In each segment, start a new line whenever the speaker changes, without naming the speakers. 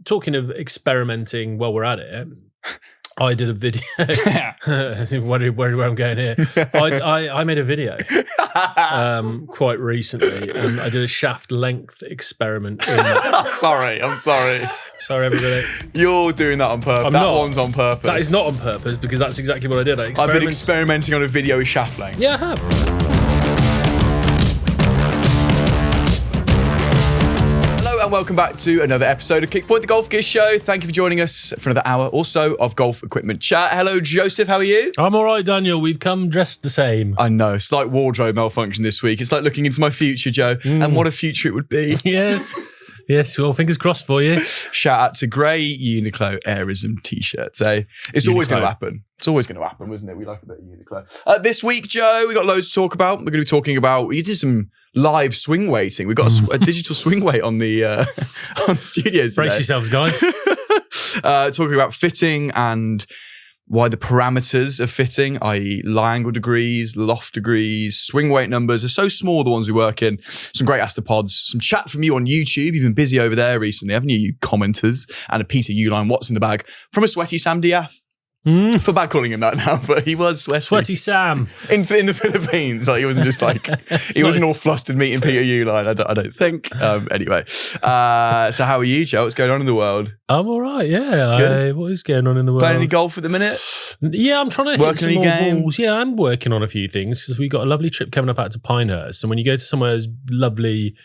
talking of experimenting while we're at it, I did a video. where I'm going here. I made a video quite recently, and I did a shaft length experiment.
I'm sorry.
Sorry, everybody.
You're doing that on purpose. One's on purpose.
That is not on purpose, because that's exactly what I did.
I've been experimenting on a video with shaft length.
Yeah, I have.
And welcome back to another episode of Kickpoint, the Golf Gear Show. Thank you for joining us for another hour or so of golf equipment chat. Hello, Joseph. How are you?
I'm all right, Daniel. We've come dressed the same.
I know. Slight wardrobe malfunction this week. It's like looking into my future, Joe, and what a future it would be.
Yes. Yes, well, fingers crossed for you.
Shout out to grey Uniqlo Airism t-shirts, eh? It's always going to happen. It's always going to happen, isn't it? We like a bit of Uniqlo. This week, Joe, we got loads to talk about. We're going to be talking about, we did some live swing weighting. We've got a digital swing weight on the on studio today.
Brace yourselves, guys.
Talking about fitting and why the parameters of fitting, i.e. lie angle degrees, loft degrees, swing weight numbers are so small, the ones we work in. Some great Asterpods, some chat from you on YouTube. You've been busy over there recently, haven't you, you commenters? And a Peter Uihlein, what's in the bag? From a sweaty Sam Diath. For bad calling him that now, but he was sweaty.
Sweaty Sam.
In the Philippines. Like, he wasn't just like, he wasn't all flustered meeting Peter Uihlein, I don't think. Anyway. So how are you, Joe? What's going on in the world?
I'm all right, yeah. What is going on in the world?
Playing any golf at the minute?
Yeah, I'm trying to hit some more
game?
balls. Yeah, I'm working on a few things because we've got a lovely trip coming up out to Pinehurst. And when you go to somewhere as lovely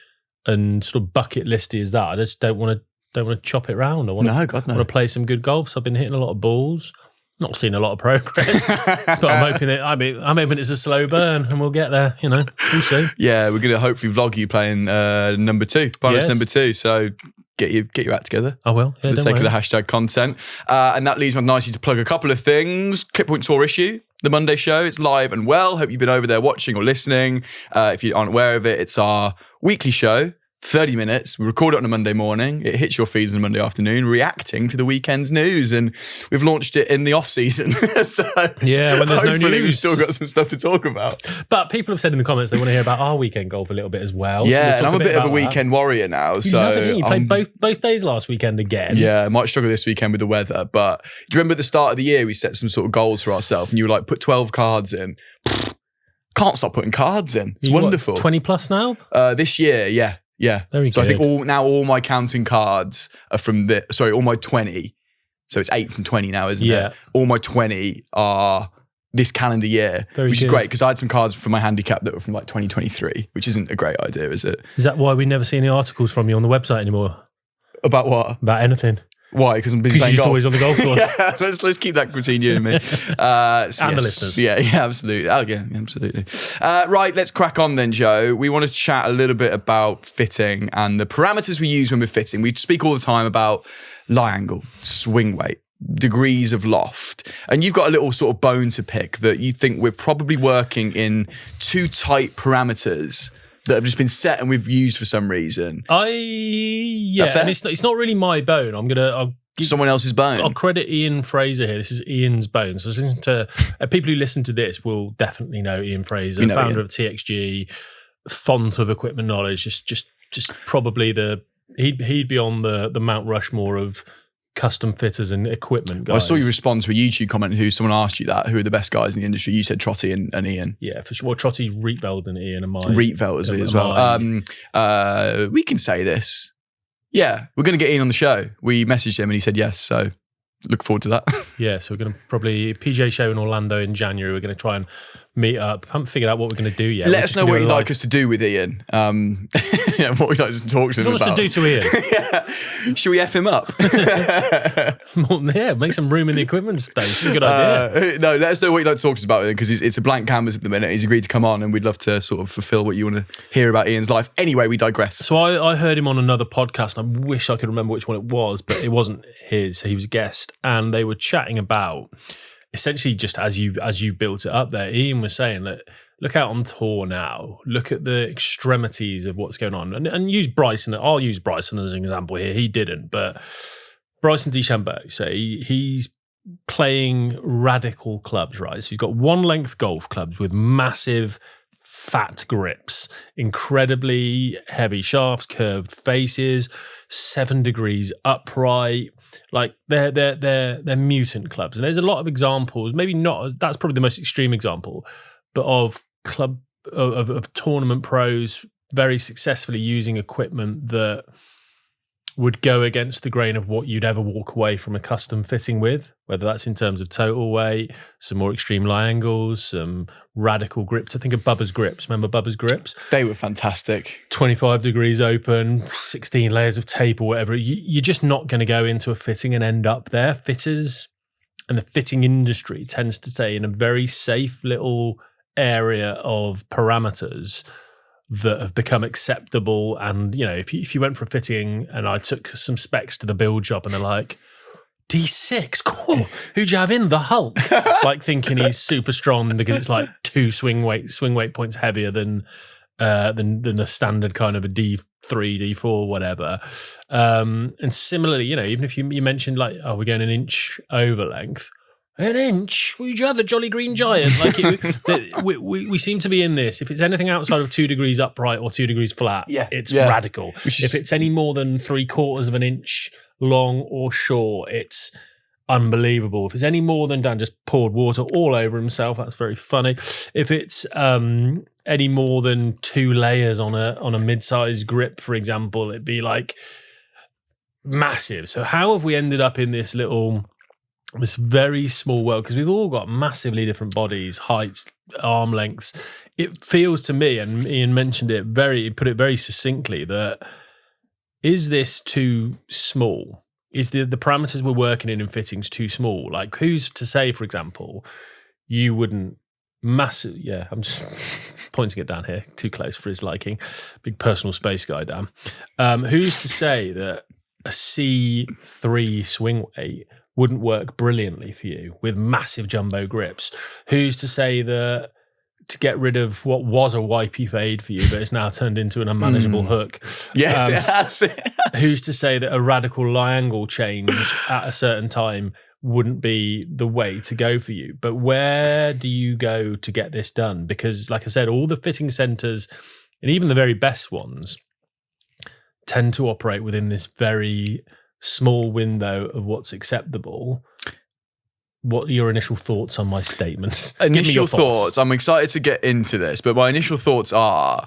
and sort of bucket listy as that, I just don't want to chop it round. I want to play some good golf. So I've been hitting a lot of balls. Not seeing a lot of progress, but I'm hoping it's a slow burn and we'll get there. You know, we'll see.
Yeah, we're going to hopefully vlog you playing number 2, bonus number 2. So get your act together.
I will. Yeah,
for the sake of the hashtag content, and that leads me nicely to plug a couple of things. Kickpoint Tour issue, the Monday show. It's live and well. Hope you've been over there watching or listening. If you aren't aware of it, it's our weekly show. 30 minutes. We record it on a Monday morning. It hits your feeds on a Monday afternoon, reacting to the weekend's news. And we've launched it in the off season. So
yeah, when there's no news,
we've still got some stuff to talk about.
But people have said in the comments they want to hear about our weekend golf a little bit as well.
Yeah,
so
and I'm a bit of a weekend warrior now.
You played both days last weekend again.
Yeah, I might struggle this weekend with the weather. But do you remember at the start of the year we set some sort of goals for ourselves, and you were like, put 12 cards in. Can't stop putting cards in. It's wonderful.
20 plus now?
This year, yeah. Yeah.
Very
so
good.
I think all my counting cards are from all my 20. So it's 8 from 20 now, isn't it? All my 20 are this calendar year, which is great because I had some cards from my handicap that were from like 2023, which isn't a great idea, is it?
Is that why we never see any articles from you on the website anymore?
About what?
About anything.
Why? Because I'm busy playing golf.
Always on the golf course.
Yeah, let's keep that between you and me.
And the listeners.
Yeah, absolutely. Oh, yeah, absolutely. Right, let's crack on then, Joe. We want to chat a little bit about fitting and the parameters we use when we're fitting. We speak all the time about lie angle, swing weight, degrees of loft. And you've got a little sort of bone to pick that you think we're probably working in too tight parameters that have just been set and we've used for some reason.
And it's not really my bone. I'll give
someone else's bone.
I'll credit Ian Fraser here. This is Ian's bone. So listen to people who listen to this will definitely know Ian Fraser, founder of TXG, font of equipment knowledge. Just probably he'd be on the Mount Rushmore of custom fitters and equipment guys.
Well, I saw you respond to a YouTube comment who someone asked you that, who are the best guys in the industry. You said Trotty and Ian.
Yeah, for sure. Well, Trotty, Rietveld and Ian and mine.
Rietveld as well. We can say this. Yeah, we're going to get Ian on the show. We messaged him and he said yes, so look forward to that.
Yeah, so we're going to probably PGA show in Orlando in January. We're going to try and meet up. Haven't figured out what we're going to do yet.
Let us know what you'd like us to do with Ian. What we'd like us to talk to him about.
What do you want us to do to Ian?
Yeah. Should we F him up?
Yeah, make some room in the equipment space. It's a good idea.
No, let us know what you'd like to talk to us about with him because it's a blank canvas at the minute. He's agreed to come on and we'd love to sort of fulfill what you want to hear about Ian's life. Anyway, we digress.
So I heard him on another podcast and I wish I could remember which one it was, but it wasn't his. He was a guest and they were chatting about essentially just as you built it up there. Ian was saying that look out on tour now, look at the extremities of what's going on and use Bryson. I'll use Bryson as an example here. He didn't, but Bryson DeChambeau, so he's playing radical clubs, right? So he's got one length golf clubs with massive fat grips, incredibly heavy shafts, curved faces, 7 degrees upright. Like they're mutant clubs. And there's a lot of examples, maybe not, that's probably the most extreme example, but of tournament pros very successfully using equipment that would go against the grain of what you'd ever walk away from a custom fitting with, whether that's in terms of total weight, some more extreme lie angles, some radical grips. I think of Bubba's grips. Remember Bubba's grips?
They were fantastic.
25 degrees open, 16 layers of tape or whatever. You're just not going to go into a fitting and end up there. Fitters and the fitting industry tends to stay in a very safe little area of parameters that have become acceptable. And, you know, if you went for a fitting and I took some specs to the build shop and they're like, D6, cool. Who'd you have in? The Hulk. Like thinking he's super strong because it's like 2 swing weight points heavier than the standard kind of a D3, D4, whatever. And similarly, you know, even if you mentioned like, oh, we're going an inch over length. An inch? Would you have the Jolly Green Giant? Like we seem to be in this. If it's anything outside of 2 degrees upright or 2 degrees flat, it's radical. If it's any more than 3/4 of an inch long or short, it's unbelievable. If it's any more than Dan just poured water all over himself, that's very funny. If it's any more than 2 layers on a mid-sized grip, for example, it'd be like massive. So how have we ended up in this very small world? Because we've all got massively different bodies, heights, arm lengths. It feels to me, and Ian mentioned it put it very succinctly, that is this too small? Is the parameters we're working in fittings too small? Like who's to say, for example, you wouldn't I'm just pointing it down here, too close for his liking. Big personal space guy, Dan. Who's to say that a C3 swing weight wouldn't work brilliantly for you with massive jumbo grips? Who's to say that to get rid of what was a wipey fade for you, but it's now turned into an unmanageable hook?
Yes,
Who's to say that a radical lie angle change at a certain time wouldn't be the way to go for you? But where do you go to get this done? Because like I said, all the fitting centers, and even the very best ones, tend to operate within this very small window of what's acceptable. What are your initial thoughts on my statements?
Initial thoughts. I'm excited to get into this, but my initial thoughts are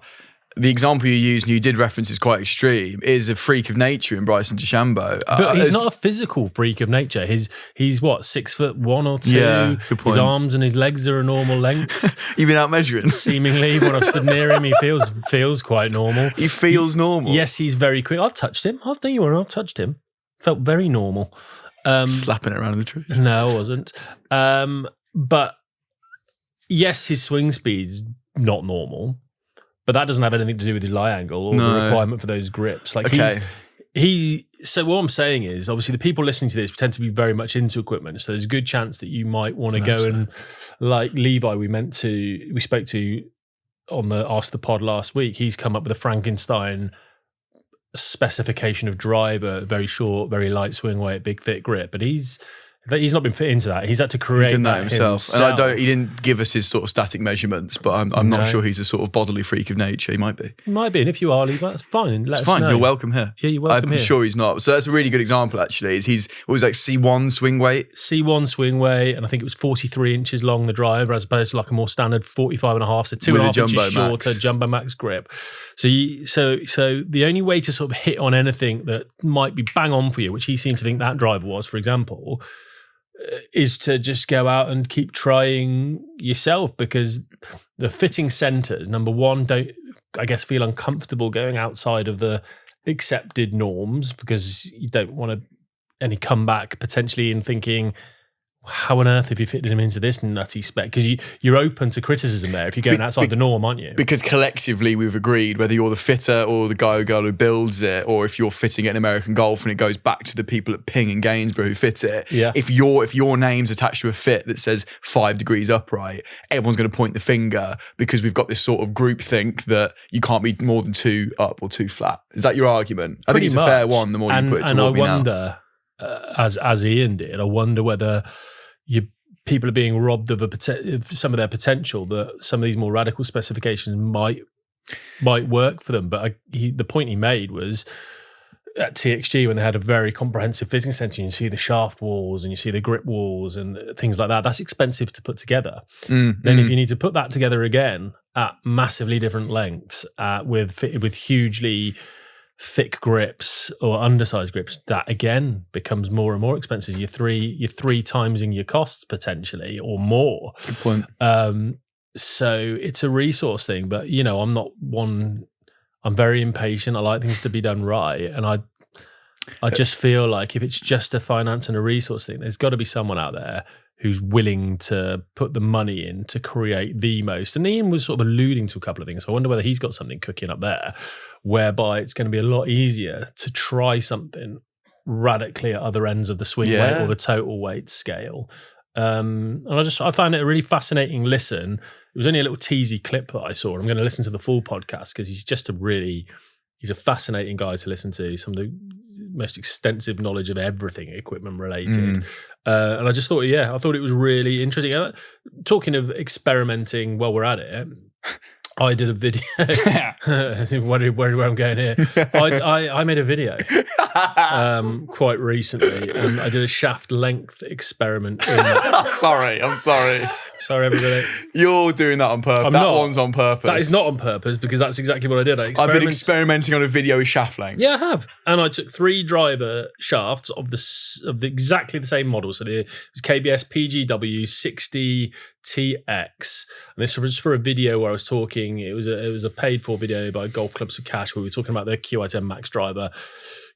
the example you used, and you did reference is quite extreme, is a freak of nature in Bryson DeChambeau.
But he's not a physical freak of nature. He's what, 6'1" or 2?
Yeah, good point.
His arms and his legs are a normal length.
You've been out measuring.
Seemingly, when I've stood near him, he feels quite normal.
He feels normal.
Yes, he's very quick. I've touched him. I've touched him. Felt very normal.
Slapping it around in the trees.
No, I wasn't. But yes, his swing speed's not normal, but that doesn't have anything to do with his lie angle or the requirement for those grips. Like so what I'm saying is, obviously the people listening to this tend to be very much into equipment. So there's a good chance that you might want to go and, like Levi, we spoke to on the Ask the Pod last week, he's come up with a Frankenstein specification of driver, very short, very light swing weight, big thick grip, but he's not been fit into that. He's had to create that himself.
And he didn't give us his sort of static measurements, but I'm not sure he's a sort of bodily freak of nature. He might be.
And if you are, Levi, that's fine. Let us know.
You're welcome here.
Yeah, you're welcome here.
I'm sure he's not. So that's a really good example, actually. He's like C1 swing weight?
C1 swing weight, and I think it was 43 inches long, the driver, as opposed to like a more standard 45.5, so 2.5 inches shorter Jumbo Max grip. So the only way to sort of hit on anything that might be bang on for you, which he seemed to think that driver was, for example, is to just go out and keep trying yourself, because the fitting centers, number one, don't, I guess, feel uncomfortable going outside of the accepted norms, because you don't want any comeback potentially in thinking, how on earth have you fitted him into this nutty spec? Because you're open to criticism there if you're going outside the norm, aren't you? Because
collectively we've agreed, whether you're the fitter or the guy or girl who builds it, or if you're fitting it in American Golf and it goes back to the people at Ping and Gainsborough who fit it, if your name's attached to a fit that says 5 degrees upright, everyone's going to point the finger, because we've got this sort of group think that you can't be more than 2 up or 2 flat. Is that your argument? I think it's a fair one, the more you put it toward me now.
And I wonder, as Ian did, I wonder whether you're people are being robbed of some of their potential, that some of these more radical specifications might work for them. But the point he made was at TXG, when they had a very comprehensive fitting centre, you see the shaft walls and you see the grip walls and things like that. That's expensive to put together. Then if you need to put that together again at massively different lengths, with hugely thick grips or undersized grips, that again becomes more and more expensive. You're three timesing your costs potentially or more.
Good point.
So it's a resource thing, but I'm very impatient. I like things to be done right. And I just feel like if it's just a finance and a resource thing, there's got to be someone out there who's willing to put the money in to create the most. And Ian was sort of alluding to a couple of things. I wonder whether he's got something cooking up there whereby it's going to be a lot easier to try something radically at other ends of the swing weight or the total weight scale. And I found it a really fascinating listen. It was only a little teasy clip that I saw. I'm going to listen to the full podcast because he's a fascinating guy to listen to. Some of the most extensive knowledge of everything equipment related. And I just thought, I thought it was really interesting. Talking of experimenting while we're at it, I did a video. Where I'm going here. I made a video quite recently, and I did a shaft length experiment. I'm sorry. Sorry, everybody.
You're doing that on purpose. One's on purpose.
That is not on purpose because that's exactly what I did.
I've been experimenting on a video with shaft length.
Yeah, I have. And I took 3 driver shafts of exactly the same model. So it was KBS PGW 60TX. And this was for a video where I was talking. It was a paid for video by Golf Clubs for Cash where we were talking about their QI10 Max driver.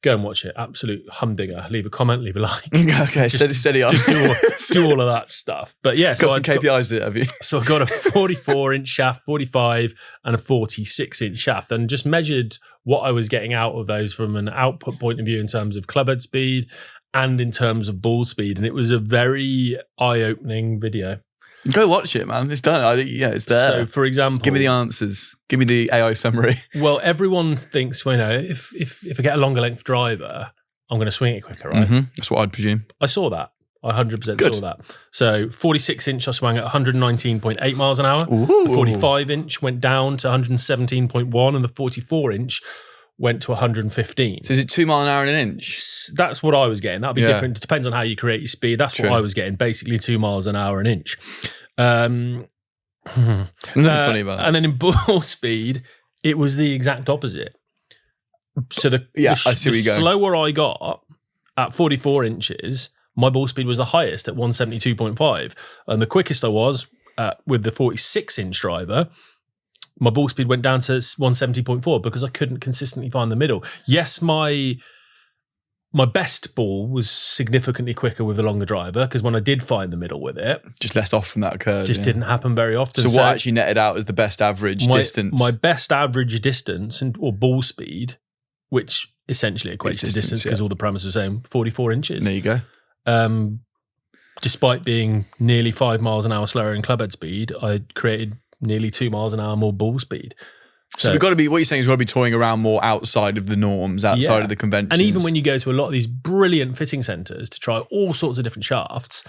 Go and watch it. Absolute humdinger. Leave a comment, leave a like.
Okay, steady on.
Do all of that stuff. But yeah,
so some KPIs, have you?
So I got a 44-inch shaft, 45, and a 46-inch shaft, and just measured what I was getting out of those from an output point of view in terms of clubhead speed and in terms of ball speed. And it was a very eye-opening video.
Go watch it, man. It's done. I think, it's there.
So, for example,
give me the answers. Give me the AI summary.
Well, everyone thinks, well, if I get a longer length driver, I'm going to swing it quicker, right?
That's what I'd presume.
I saw that. I 100% saw that. So 46-inch, I swung at 119.8 miles an hour.
Ooh.
The 45-inch went down to 117.1, and the 44-inch went to 115.
So is it 2 miles an hour and an inch?
That's what I was getting. That'd be different. It depends on how you create your speed. That's what I was getting. Basically 2 miles an hour an inch.
Nothing funny about that.
And then in ball speed, it was the exact opposite. So the slower I got at 44 inches, my ball speed was the highest at 172.5. And the quickest I was with the 46-inch driver, my ball speed went down to 170.4 because I couldn't consistently find the middle. Yes, my best ball was significantly quicker with a longer driver because when I did find the middle with it,
just less off from that curve.
Just didn't happen very often.
So what actually netted out as the best average distance? My
best average distance or ball speed, which essentially equates to distance because all the parameters are the same, 44 inches.
There you go.
Despite being nearly 5 miles an hour slower in clubhead speed, I created nearly 2 miles an hour more ball speed.
So we've got to be, what you're saying is we've got to be toying around more outside of the norms, outside of the conventions.
And even when you go to a lot of these brilliant fitting centres to try all sorts of different shafts,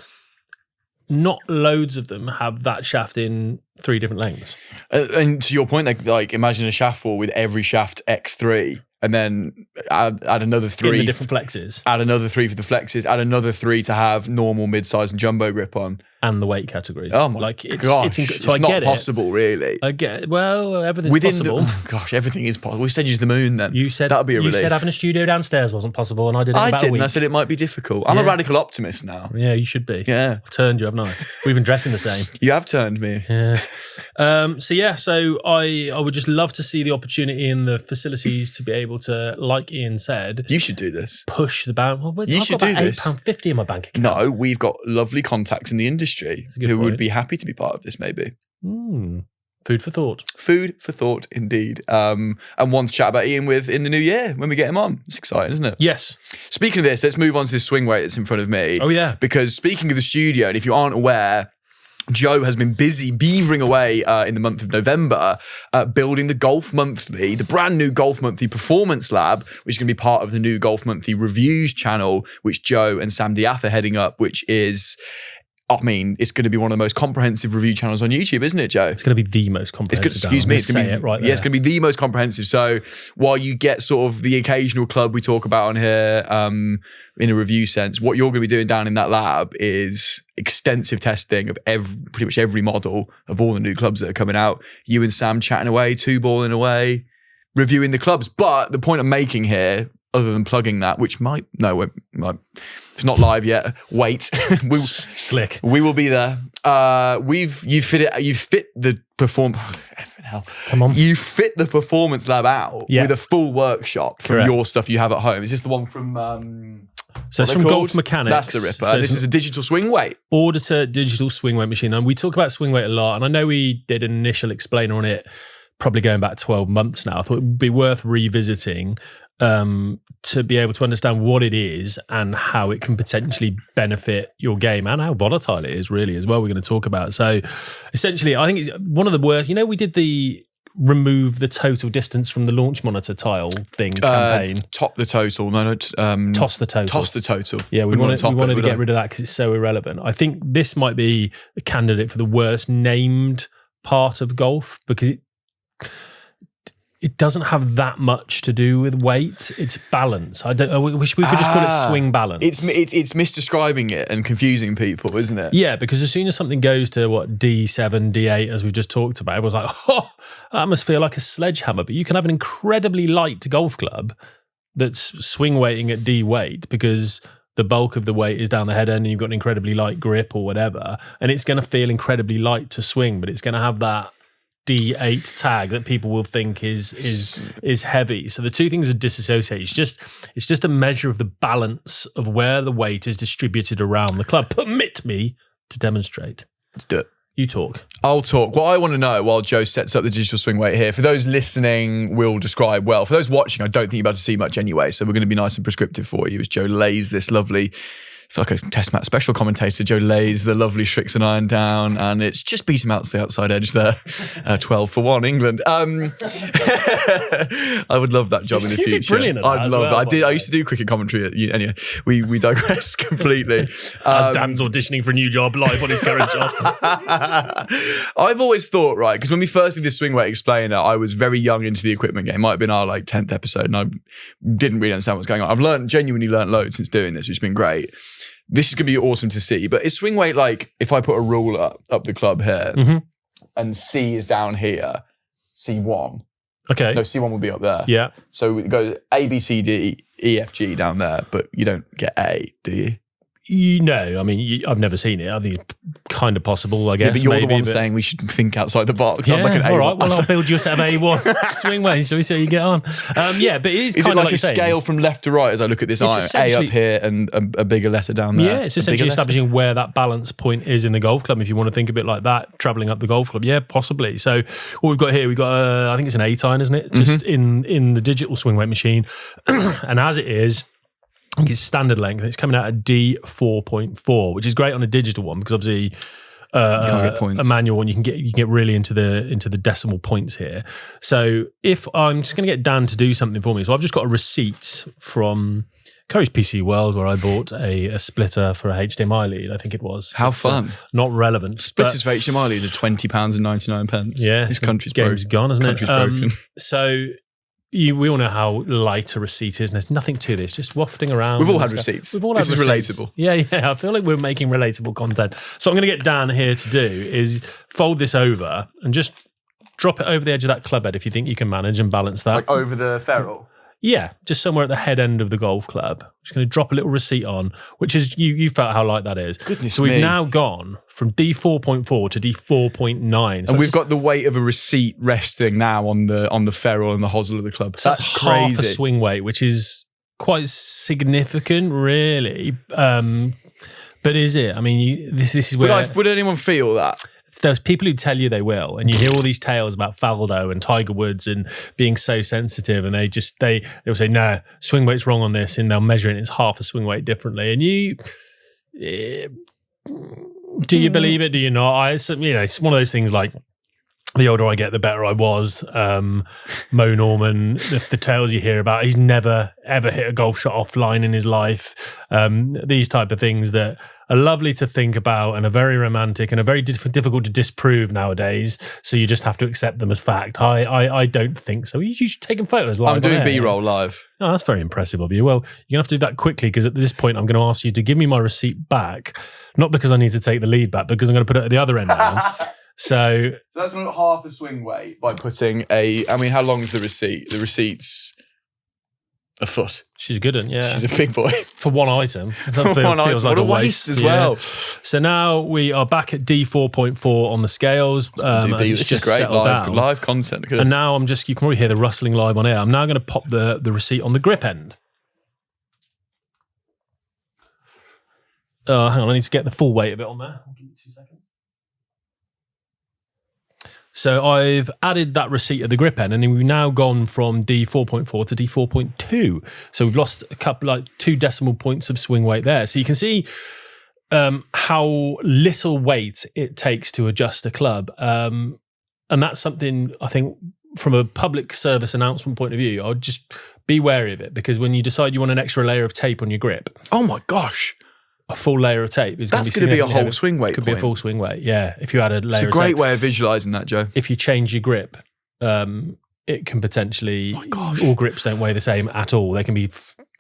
not loads of them have that shaft in 3 different lengths.
And to your point, like imagine a shaft wall with every shaft X3 and then add another 3.
In the different flexes.
Add another 3 for the flexes, add another 3 to have normal, mid-size and jumbo grip on.
And the weight categories.
Oh my gosh.
So I
not
get
possible, really.
I get well, everything's possible.
Everything is possible. We send you to the moon then.
You said
that'd be a relief.
You said having a studio downstairs wasn't possible, and I did it about a week.
I said it might be difficult. I'm a radical optimist now.
Yeah, you should be.
Yeah.
I've turned you, haven't I? We've been dressing the same.
You have turned me.
Yeah. So I would just love to see the opportunity in the facilities to be able to, like Ian said,
you should do this.
Push the bound.
You should do this.
£8.50 in my bank account.
No, we've got lovely contacts in the industry who would be happy to be part of this, maybe.
Food for thought.
Food for thought, indeed. And one to chat about Ian with in the new year when we get him on. It's exciting, isn't it?
Yes.
Speaking of this, let's move on to this swing weight that's in front of me.
Oh, yeah.
Because speaking of the studio, and if you aren't aware, Joe has been busy beavering away in the month of November building the Golf Monthly, the brand new Golf Monthly Performance Lab, which is going to be part of the new Golf Monthly Reviews channel, which Joe and Sam Diath are heading up, which is I mean, it's going to be one of the most comprehensive review channels on YouTube, isn't it, Joe?
It's going to be the most comprehensive.
Excuse me. It's going to be
it right there.
Yeah, it's going to be the most comprehensive. So while you get sort of the occasional club we talk about on here in a review sense, what you're going to be doing down in that lab is extensive testing of pretty much every model of all the new clubs that are coming out. You and Sam chatting away, two balling away, reviewing the clubs. But the point I'm making here, other than plugging that, which it's not live yet. Wait,
Slick.
We will be there. You fit the
Come on.
You fit the performance lab out with a full workshop from
Correct.
your stuff you have at home. Is this the one from?
So it's from Golf Mechanics.
That's the ripper.
So
this is a digital swing weight.
Auditor digital swing weight machine. And we talk about swing weight a lot. And I know we did an initial explainer on it, probably going back 12 months now. I thought it would be worth revisiting to be able to understand what it is and how it can potentially benefit your game and how volatile it is really as well. We're going to talk about. So essentially, I think it's one of the worst. We did the remove the total distance from the launch monitor tile thing campaign.
Top the total.
Toss the total.
Toss the total.
Yeah, we wanted to get rid of that because it's so irrelevant. I think this might be a candidate for the worst named part of golf because it doesn't have that much to do with weight. It's balance. I wish we could just call it swing balance.
It's misdescribing it and confusing people, isn't it?
Yeah, because as soon as something goes to D7, D8, as we've just talked about, everyone's like, oh, that must feel like a sledgehammer. But you can have an incredibly light golf club that's swing weighting at D weight because the bulk of the weight is down the head end and you've got an incredibly light grip or whatever. And it's going to feel incredibly light to swing, but it's going to have that D8 tag that people will think is heavy. So the two things are disassociated. It's just a measure of the balance of where the weight is distributed around the club. Permit me to demonstrate.
Let's do it.
You talk.
I'll talk. What I want to know while Joe sets up the digital swing weight here, for those listening, we'll describe well. For those watching, I don't think you're about to see much anyway, so we're going to be nice and prescriptive for you as Joe lays this lovely, I feel like a test match special commentator. Joe lays the lovely Shrixon iron down, and it's just beat him out to the outside edge there. 12-1 England. I would love that job in the future.
Brilliant at that
I'd love
well,
that. I used to do cricket commentary. Anyway, we digress completely.
As Dan's auditioning for a new job live on his current job.
I've always thought, right, because when we first did this swing weight explainer, I was very young into the equipment game. It might have been our 10th episode, and I didn't really understand what's going on. I've genuinely learned loads since doing this, which has been great. This is going to be awesome to see. But is swing weight like if I put a ruler up the club here and C is down here, C1.
Okay.
No, C1 will be up there.
Yeah.
So it goes A, B, C, D, E, F, G down there, but you don't get A, do you?
I mean, I've never seen it. I think it's kind of possible, I guess.
Yeah, but you're the one saying we should think outside the box.
Yeah,
I'm like an A1.
all right. Well, I'll build you a set of A1 swing weights. Shall we see how you get on? Yeah, but it is kind of like
a scale from left to right as I look at this iron? A up here and a bigger letter down there.
Yeah, it's essentially establishing where that balance point is in the golf club. If you want to think of it like that, traveling up the golf club. Yeah, possibly. So what we've got here, we've got, I think it's an 8 iron, isn't it? Just in the digital swing weight machine. And as it is, I think it's standard length. It's coming out at D4.4, which is great on a digital one because obviously a manual one you can get really into the decimal points here. So if I'm just going to get Dan to do something for me, so I've just got a receipt from Curry's PC World where I bought a splitter for a HDMI lead. I think it was.
How fun!
Not relevant.
Splitters for HDMI lead are £20.99.
Yeah,
this country's
game's gone, isn't it?
Broken.
So. We all know how light a receipt is, and there's nothing to this. Just wafting around.
We've all had receipts.
We've all had receipts.
This is relatable.
Yeah. I feel like we're making relatable content. So I'm going to get Dan here to do is fold this over and just drop it over the edge of that club head if you think you can manage and balance that.
Like over the ferrule?
Yeah, just somewhere at the head end of the golf club. Just going to drop a little receipt on, which is, you felt how light that is.
Goodness
So we've now gone from D4.4 to D4.9. So
and we've got the weight of a receipt resting now on the ferrule and the hosel of the club.
So that's crazy. Half a swing weight, which is quite significant, really. But is it? I mean, this is where...
Would anyone feel that?
There's people who tell you they will, and you hear all these tales about Faldo and Tiger Woods and being so sensitive, and they'll say, no, swing weight's wrong on this, and they'll measure it, and it's half a swing weight differently. And do you believe it? Do you not? It's one of those things like, the older I get, the better I was. Mo Norman, the tales you hear about, he's never, ever hit a golf shot offline in his life. These type of things that are lovely to think about and are very romantic and are very difficult to disprove nowadays. So you just have to accept them as fact. I don't think so. You taking photos live?
I'm doing B-roll live.
Oh, that's very impressive of you. Well, you're going to have to do that quickly because at this point I'm going to ask you to give me my receipt back, not because I need to take the lead back, because I'm going to put it at the other end now. So
that's not half a swing weight by putting how long is the receipt? The receipt's a foot.
She's a good one, yeah.
She's a big boy.
For one item. That feels like
what a waste as well.
So now we are back at D4.4 on the scales.
This is great live content.
And now you can probably hear the rustling live on air. I'm now going to pop the receipt on the grip end. Hang on, I need to get the full weight of it on there. I'll give you 2 seconds. So I've added that receipt at the grip end, and we've now gone from D4.4 to D4.2. So we've lost a couple, 2 decimal points of swing weight there. So you can see how little weight it takes to adjust a club. And that's something I think from a public service announcement point of view, I'd just be wary of it, because when you decide you want an extra layer of tape on your grip.
Oh my gosh.
A full layer of tape is going
to be a whole swing weight.
Could be a full swing weight, yeah. If you had a layer of tape.
It's a great way of visualising that, Joe.
If you change your grip, it can potentially... all grips don't weigh the same at all. They can be...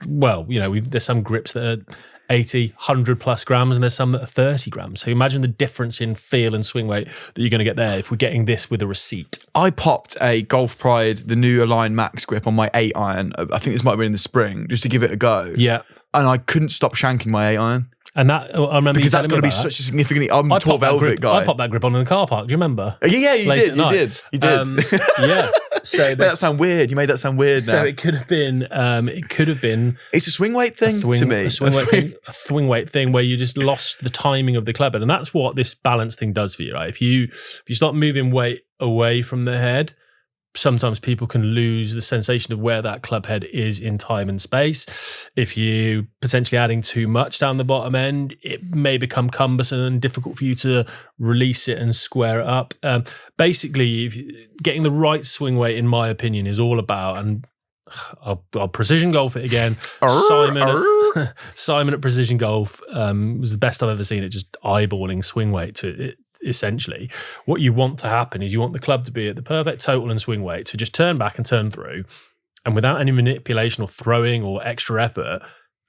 there's some grips that are 80, 100 plus grams, and there's some that are 30 grams. So imagine the difference in feel and swing weight that you're going to get there if we're getting this with a receipt.
I popped a Golf Pride, the new Uihlein Max grip on my 8-iron. I think this might have been in the spring, just to give it a go.
Yeah.
And I couldn't stop shanking my 8-iron.
And that, I remember,
because that's going to be such a significant. I'm a tall velvet guy.
I popped that grip on in the car park. Do you remember?
Yeah, you did. You did.
Yeah. So
made that sound weird. You made that sound weird.
So
now.
it could have been. It's
a swing weight thing to me.
A swing weight thing where you just lost the timing of the club head, and that's what this balance thing does for you, right? If you start moving weight away from the head, sometimes people can lose the sensation of where that club head is in time and space. If you potentially adding too much down the bottom end, it may become cumbersome and difficult for you to release it and square it up. Basically, getting the right swing weight, in my opinion, is all about, and I'll precision golf it again. Simon at Precision Golf was the best I've ever seen at just eyeballing swing weight to it. Essentially, what you want to happen is you want the club to be at the perfect total and swing weight to just turn back and turn through, and without any manipulation or throwing or extra effort,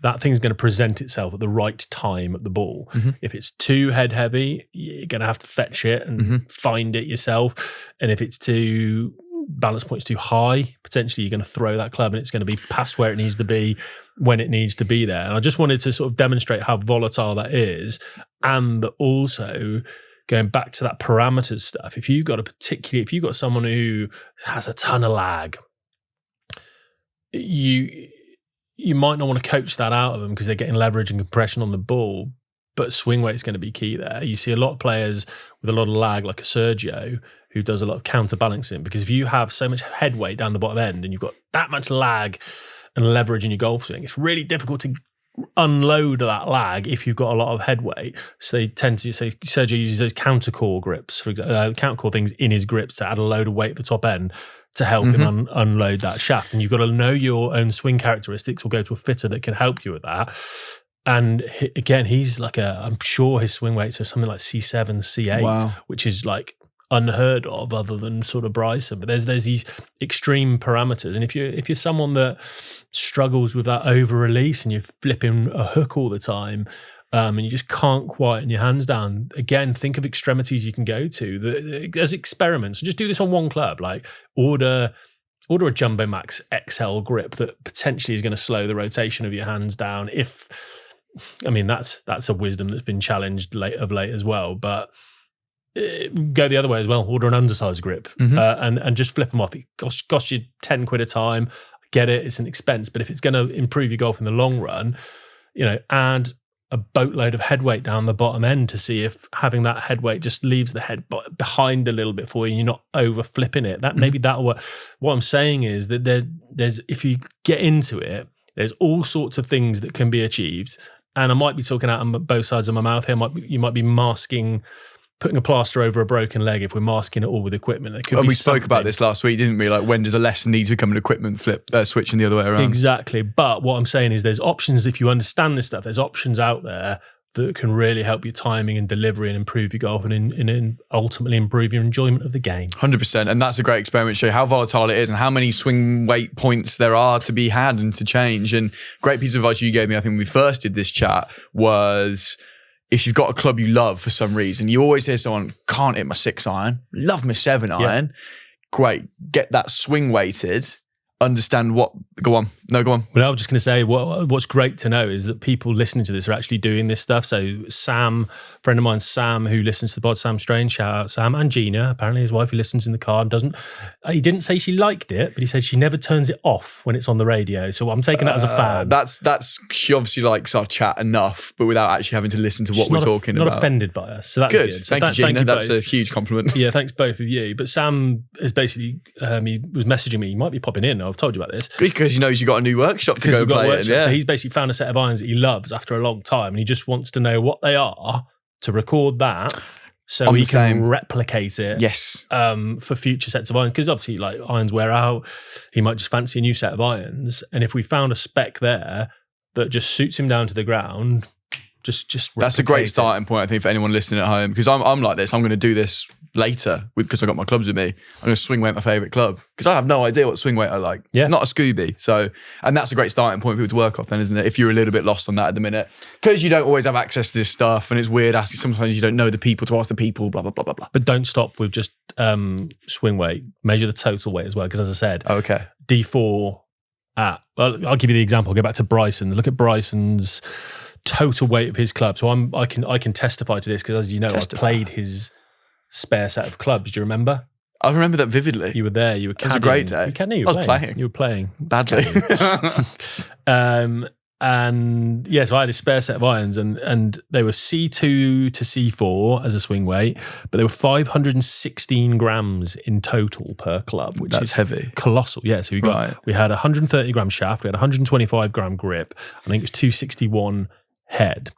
that thing's going to present itself at the right time at the ball. Mm-hmm. If it's too head heavy, you're going to have to fetch it and find it yourself. And if it's too balance points too high, potentially you're going to throw that club and it's going to be past where it needs to be when it needs to be there. And I just wanted to sort of demonstrate how volatile that is, and also going back to that parameters stuff, if you've got someone who has a ton of lag, you might not want to coach that out of them because they're getting leverage and compression on the ball, but swing weight is going to be key there. You see a lot of players with a lot of lag, like a Sergio, who does a lot of counterbalancing, because if you have so much head weight down the bottom end and you've got that much lag and leverage in your golf swing, it's really difficult to unload that lag if you've got a lot of head weight. So they tend to say Sergio uses those counter core grips, for example, counter core things in his grips to add a load of weight at the top end to help him unload that shaft. And you've got to know your own swing characteristics, or go to a fitter that can help you with that. And again, he's like I'm sure his swing weights are something like C7, C8, which is like unheard of other than sort of Bryson. But there's these extreme parameters, and if you're someone that struggles with that over release and you're flipping a hook all the time, and you just can't quieten your hands down, again, think of extremities you can go to as experiments. Just do this on one club, like order a Jumbo Max XL grip that potentially is going to slow the rotation of your hands down. That's a wisdom that's been challenged of late as well, but go the other way as well. Order an undersized grip and just flip them off. It costs you 10 quid a time. I get it, it's an expense, but if it's going to improve your golf in the long run, add a boatload of head weight down the bottom end to see if having that head weight just leaves the head behind a little bit for you and you're not over flipping it. What I'm saying is that there's if you get into it, there's all sorts of things that can be achieved. And I might be talking out on both sides of my mouth here. You might be masking putting a plaster over a broken leg if we're masking it all with equipment. There could
And
be
we spoke about
something.
this last week, didn't we? Like, when does a lesson need to become an equipment switch and the other way around?
Exactly. But what I'm saying is there's options. If you understand this stuff, there's options out there that can really help your timing and delivery and improve your golf and ultimately improve your enjoyment of the game.
100%. And that's a great experiment to show how volatile it is and how many swing weight points there are to be had and to change. And great piece of advice you gave me, I think when we first did this chat, was if you've got a club you love for some reason, you always hear someone, can't hit my 6 iron, love my 7 iron. Great. Get that swing weighted. Understand what. Go on. No, go on.
Well, I was just going to say, what's great to know is that people listening to this are actually doing this stuff. So Sam, friend of mine, Sam, who listens to the pod, Sam Strange, shout out Sam, and Gina, apparently his wife, who listens in the car and doesn't. He didn't say she liked it, but he said she never turns it off when it's on the radio. So I'm taking that as a fan.
She obviously likes our chat enough, but without actually having to listen to what we're talking about.
Not offended by us. So that's good.
Thank you, Gina. That's a huge compliment.
Yeah, thanks both of you. But Sam is basically, he was messaging me, he might be popping in. I've told you about this.
Because he knows you got a new workshop to go play in. Yeah.
So he's basically found a set of irons that he loves after a long time, and he just wants to know what they are to record that so he can replicate it for future sets of irons. Because obviously, like, irons wear out. He might just fancy a new set of irons. And if we found a spec there that just suits him down to the ground, just
that's a great starting point, I think, for anyone listening at home. Because I'm like this. I'm going to do this later because I got my clubs with me. I'm going to swing weight my favourite club because I have no idea what swing weight I like. Yeah. Not a Scooby. So, and that's a great starting point for people to work off then, isn't it? If you're a little bit lost on that at the minute. Because you don't always have access to this stuff and it's weird asking, sometimes you don't know the people to ask the people, blah, blah, blah, blah, blah.
But don't stop with just swing weight. Measure the total weight as well. Because as I said, D4 I'll give you the example. I'll go back to Bryson. Look at Bryson's total weight of his club. So I can testify to this because, as you know, I've played his spare set of clubs. Do you remember?
I remember that vividly.
You were there. You were caddying.
It was a great day.
You were playing. You were playing
badly.
And yeah, so I had a spare set of irons, and they were C2 to C4 as a swing weight, but they were 516 grams in total per club, which is
heavy,
colossal. Yeah, so we had 130 gram shaft, we had 125 gram grip. I think it was 261 head.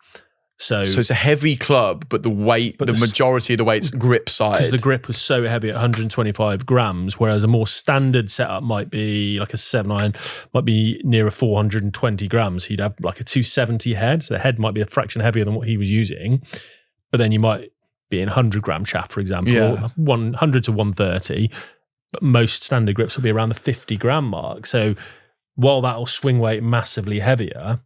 So
it's a heavy club, but the weight, the majority of the weight's grip side.
Because the grip was so heavy at 125 grams, whereas a more standard setup might be like a 7 iron, might be nearer 420 grams. He'd have like a 270 head. So the head might be a fraction heavier than what he was using. But then you might be in 100 gram shaft, for example, 100 to 130. But most standard grips will be around the 50 gram mark. So while that'll swing weight massively heavier,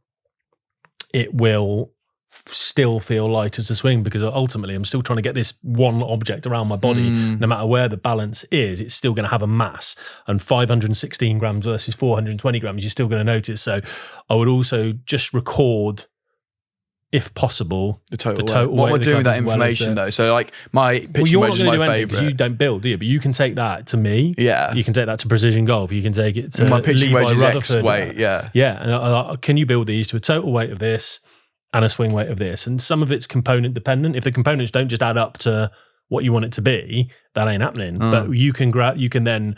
it will still feel light as a swing because ultimately I'm still trying to get this one object around my body. No matter where the balance is, it's still going to have a mass, and 516 grams versus 420 grams, you're still going to notice. So I would also just record, if possible, the total weight.
What am I doing with that information though? So like my pitching wedge is my favourite.
You don't build, do you? But you can take that to me.
Yeah.
You can take that to Precision Golf. You can take it to
my pitching
Levi
wedge is
Rutherford.
X weight. Yeah.
Yeah. And can you build these to a total weight of this and a swing weight of this? And some of it's component dependent. If the components don't just add up to what you want it to be, that ain't happening. But you can then,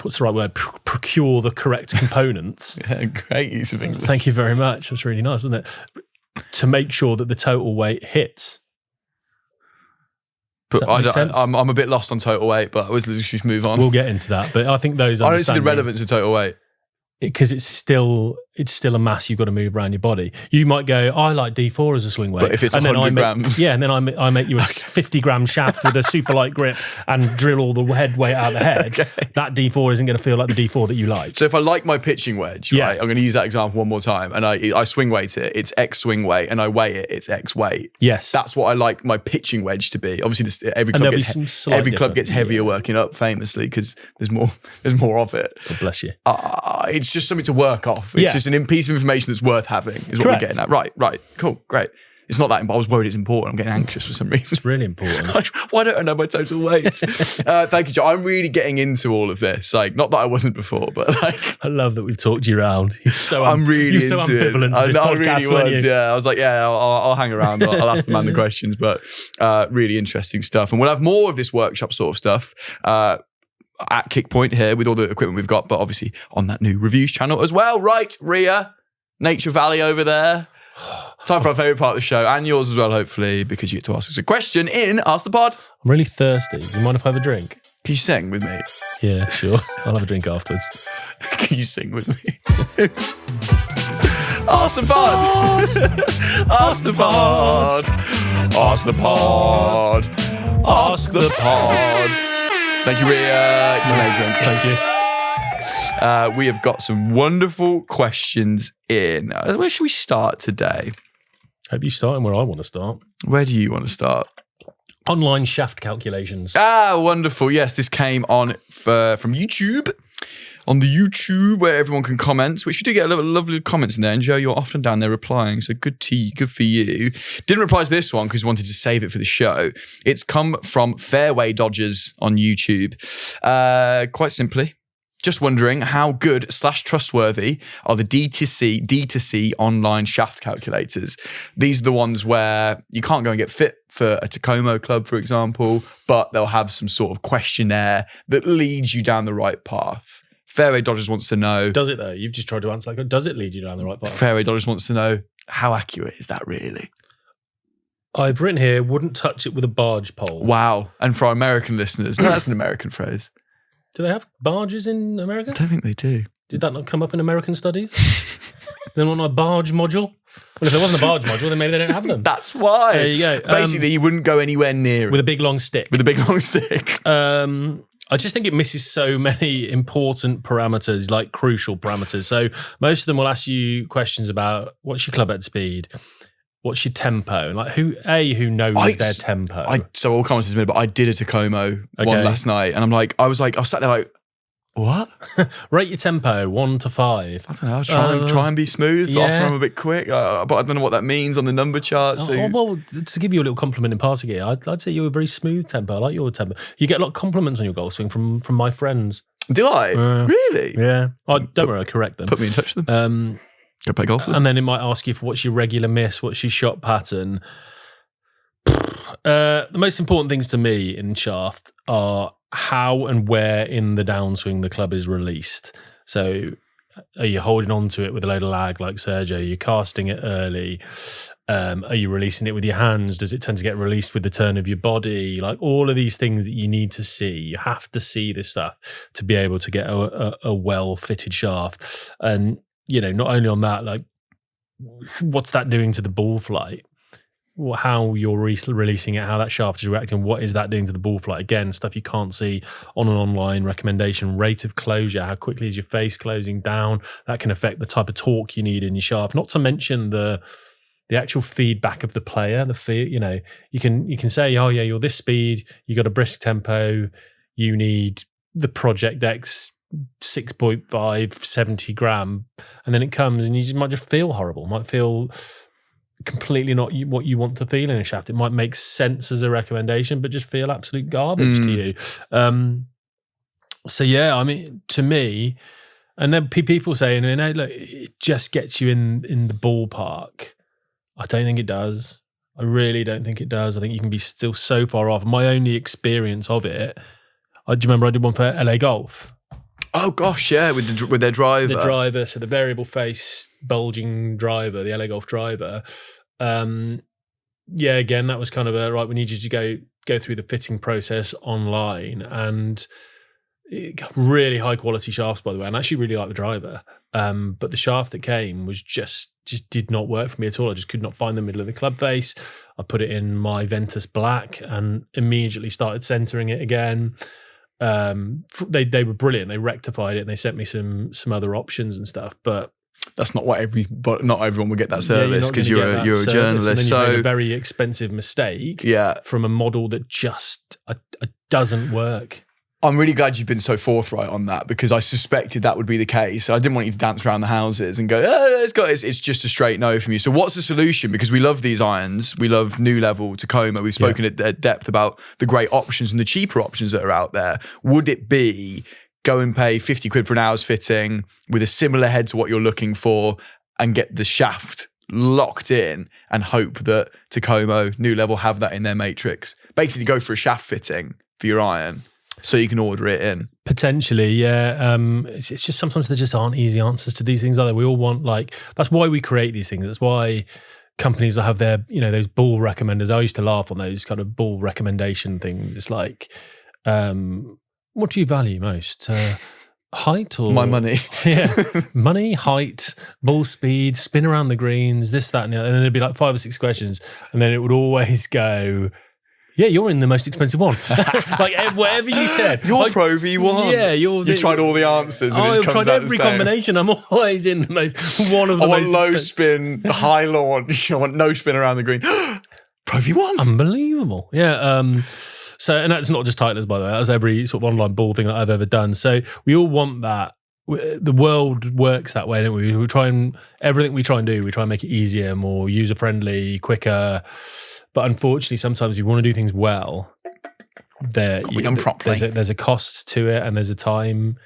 what's the right word? Procure the correct components.
Yeah, great use of English.
Thank you very much. That's really nice, wasn't it? To make sure that the total weight hits.
But I'm a bit lost on total weight, but let's just move on.
We'll get into that. But I think those
I don't see the relevance of total weight.
Because it's still a mass you've got to move around your body. You might go, I like D4 as a swing weight.
But if it's 100 grams.
Yeah, and then I make you a 50 gram shaft with a super light grip and drill all the head weight out of the head. Okay. That D4 isn't going to feel like the D4 that you like.
So if I like my pitching wedge, right, I'm going to use that example one more time, and I swing weight it, it's X swing weight, and I weigh it, it's X weight.
Yes.
That's what I like my pitching wedge to be. Obviously, every club gets heavier working up famously because there's more of it.
God bless you.
It's just something to work off. It's just a piece of information that's worth having is what we're getting at. Right. Cool. Great. It's not that important. I was worried it's important. I'm getting anxious for some reason.
It's really important.
Why don't I know my total weight? Thank you, Joe. I'm really getting into all of this. Like, not that I wasn't before, but like,
I love that we've talked you around. You're so ambivalent to this
podcast,
really
was, yeah. I was like, I'll hang around. I'll ask the man the questions, but really interesting stuff. And we'll have more of this workshop sort of stuff at Kickpoint here with all the equipment we've got, but obviously on that new reviews channel as well. Right, Ria, Nature Valley over there. Time for our favourite part of the show, and yours as well, hopefully, because you get to ask us a question in Ask the Pod.
I'm really thirsty. Do you mind if I have a drink?
Can you sing with me?
Yeah, sure. I'll have a drink afterwards.
Can you sing with me? Ask the Pod! Ask the Pod! Ask the Pod! Ask the Pod! Thank you, Rhea. You're amazing.
Thank you.
We have got some wonderful questions in. Where should we start today?
Hope you starting where I want to start.
Where do you want to start?
Online shaft calculations.
Ah, wonderful. Yes, this came on from YouTube. On the YouTube where everyone can comment, which you do get a lot of lovely comments in there. And Joe, you're often down there replying, so good for you. Didn't reply to this one because we wanted to save it for the show. It's come from Fairway Dodgers on YouTube. Quite simply, just wondering how good / trustworthy are the D2C online shaft calculators. These are the ones where you can't go and get fit for a Tacoma club, for example, but they'll have some sort of questionnaire that leads you down the right path. Fairway Dodgers wants to know.
Does it though? You've just tried to answer that. Does it lead you down the right path?
Fairway Dodgers wants to know, how accurate is that really?
I've written here, wouldn't touch it with a barge pole.
Wow. And for our American listeners, no, that's an American phrase.
Do they have barges in America?
I don't think they do.
Did that not come up in American studies? Then on a barge module? Well, if there wasn't a barge module, then maybe they don't have them.
That's why.
There you go.
Basically, you wouldn't go anywhere near
with
it.
a big long stick.
With a big long stick.
I just think it misses so many important parameters, like crucial parameters. So most of them will ask you questions about what's your club head speed, what's your tempo, like who knows their tempo.
So all comments in a minute, but I did a Tacoma one last night, and I was sat there like, what?
Rate your tempo 1 to 5.
I don't know. Try and be smooth, but often I'm a bit quick. But I don't know what that means on the number chart. So.
Well, to give you a little compliment in passing here, I'd say you're a very smooth tempo. I like your tempo. You get a lot of compliments on your golf swing from my friends.
Do I? Really?
Yeah. Don't worry, I correct them.
Put me in touch with them. Go play golf with them.
And then it might ask you for what's your regular miss, what's your shot pattern. The most important things to me in shaft are how and where in the downswing the club is released. So are you holding on to it with a load of lag like Sergio? Are you casting it early? Are you releasing it with your hands? Does it tend to get released with the turn of your body? Like all of these things that you need to see. You have to see this stuff to be able to get a well-fitted shaft. And, not only on that, like what's that doing to the ball flight? How you're releasing it, how that shaft is reacting, what is that doing to the ball flight? Again, stuff you can't see on an online recommendation. Rate of closure, how quickly is your face closing down? That can affect the type of torque you need in your shaft. Not to mention the actual feedback of the player. You can say, oh yeah, you're this speed, you got a brisk tempo, you need the Project X 6.5, 70 gram, and then it comes and you might just feel horrible, might feel completely not what you want to feel in a shaft. It might make sense as a recommendation, but just feel absolute garbage to you. So yeah, I mean, to me, and then people saying, look, it just gets you in the ballpark. I don't think it does. I really don't think it does. I think you can be still so far off. My only experience of it, do you remember I did one for LA Golf?
Oh gosh, yeah, with their driver.
The driver, so the variable face bulging driver, the LA Golf driver. Yeah, again, that was kind of right. We need you to go through the fitting process online, and really high quality shafts, by the way. And I actually really like the driver, but the shaft that came was just did not work for me at all. I just could not find the middle of the club face. I put it in my Ventus Black and immediately started centering it again. They were brilliant. They rectified it and they sent me some other options and stuff, but
that's not but not everyone will get that service because you're a journalist.
And then
so
you made a very expensive mistake from a model that just doesn't work.
I'm really glad you've been so forthright on that because I suspected that would be the case. I didn't want you to dance around the houses and go, it's just a straight no from you. So what's the solution? Because we love these irons. We love New Level, Tacoma. We've spoken at depth about the great options and the cheaper options that are out there. Would it be go and pay 50 quid for an hour's fitting with a similar head to what you're looking for and get the shaft locked in and hope that Tacoma, New Level have that in their matrix? Basically go for a shaft fitting for your iron. So you can order it in.
Potentially, yeah. It's just sometimes there just aren't easy answers to these things, are there? We all want that's why we create these things. That's why companies that have their, those ball recommenders. I used to laugh on those kind of ball recommendation things. It's like, what do you value most? Height or
my money?
Yeah, money, height, ball speed, spin around the greens, this, that, and the other. And then it'd be like 5 or 6 questions, and then it would always go, yeah, you're in the most expensive one. Like whatever you said,
you're Pro V1.
Yeah,
you tried all the answers. And
I've tried every combination. I'm always in the most one of the most.
I want low spin, high launch. I want no spin around the green. Pro V1,
unbelievable. Yeah. So, and that's not just Titlers, by the way. That's every sort of online ball thing that I've ever done. So we all want that. The world works that way, don't we? Everything we try and do, we try and make it easier, more user friendly, quicker. But unfortunately, sometimes you want to do things well. There's a cost to it, and there's a time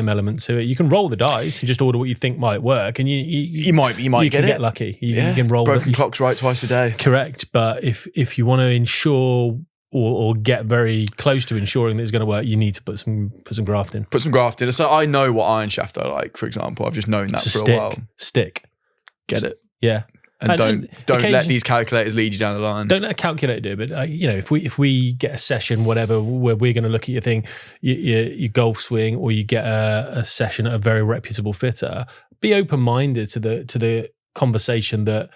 element to it. You can roll the dice and just order what you think might work, and you might get lucky. You can roll
broken clocks right twice a day.
Correct, but if you want to ensure or get very close to ensuring that it's going to work, you need to put some graft in.
Put some graft in. So I know what iron shaft I like, for example. I've just known that for a while.
Stick.
Get it?
Yeah.
And don't let these calculators lead you down the line.
Don't let a calculator do it. But if we get a session, whatever, where we're going to look at your thing, your golf swing, or you get a session at a very reputable fitter, be open minded to the conversation that,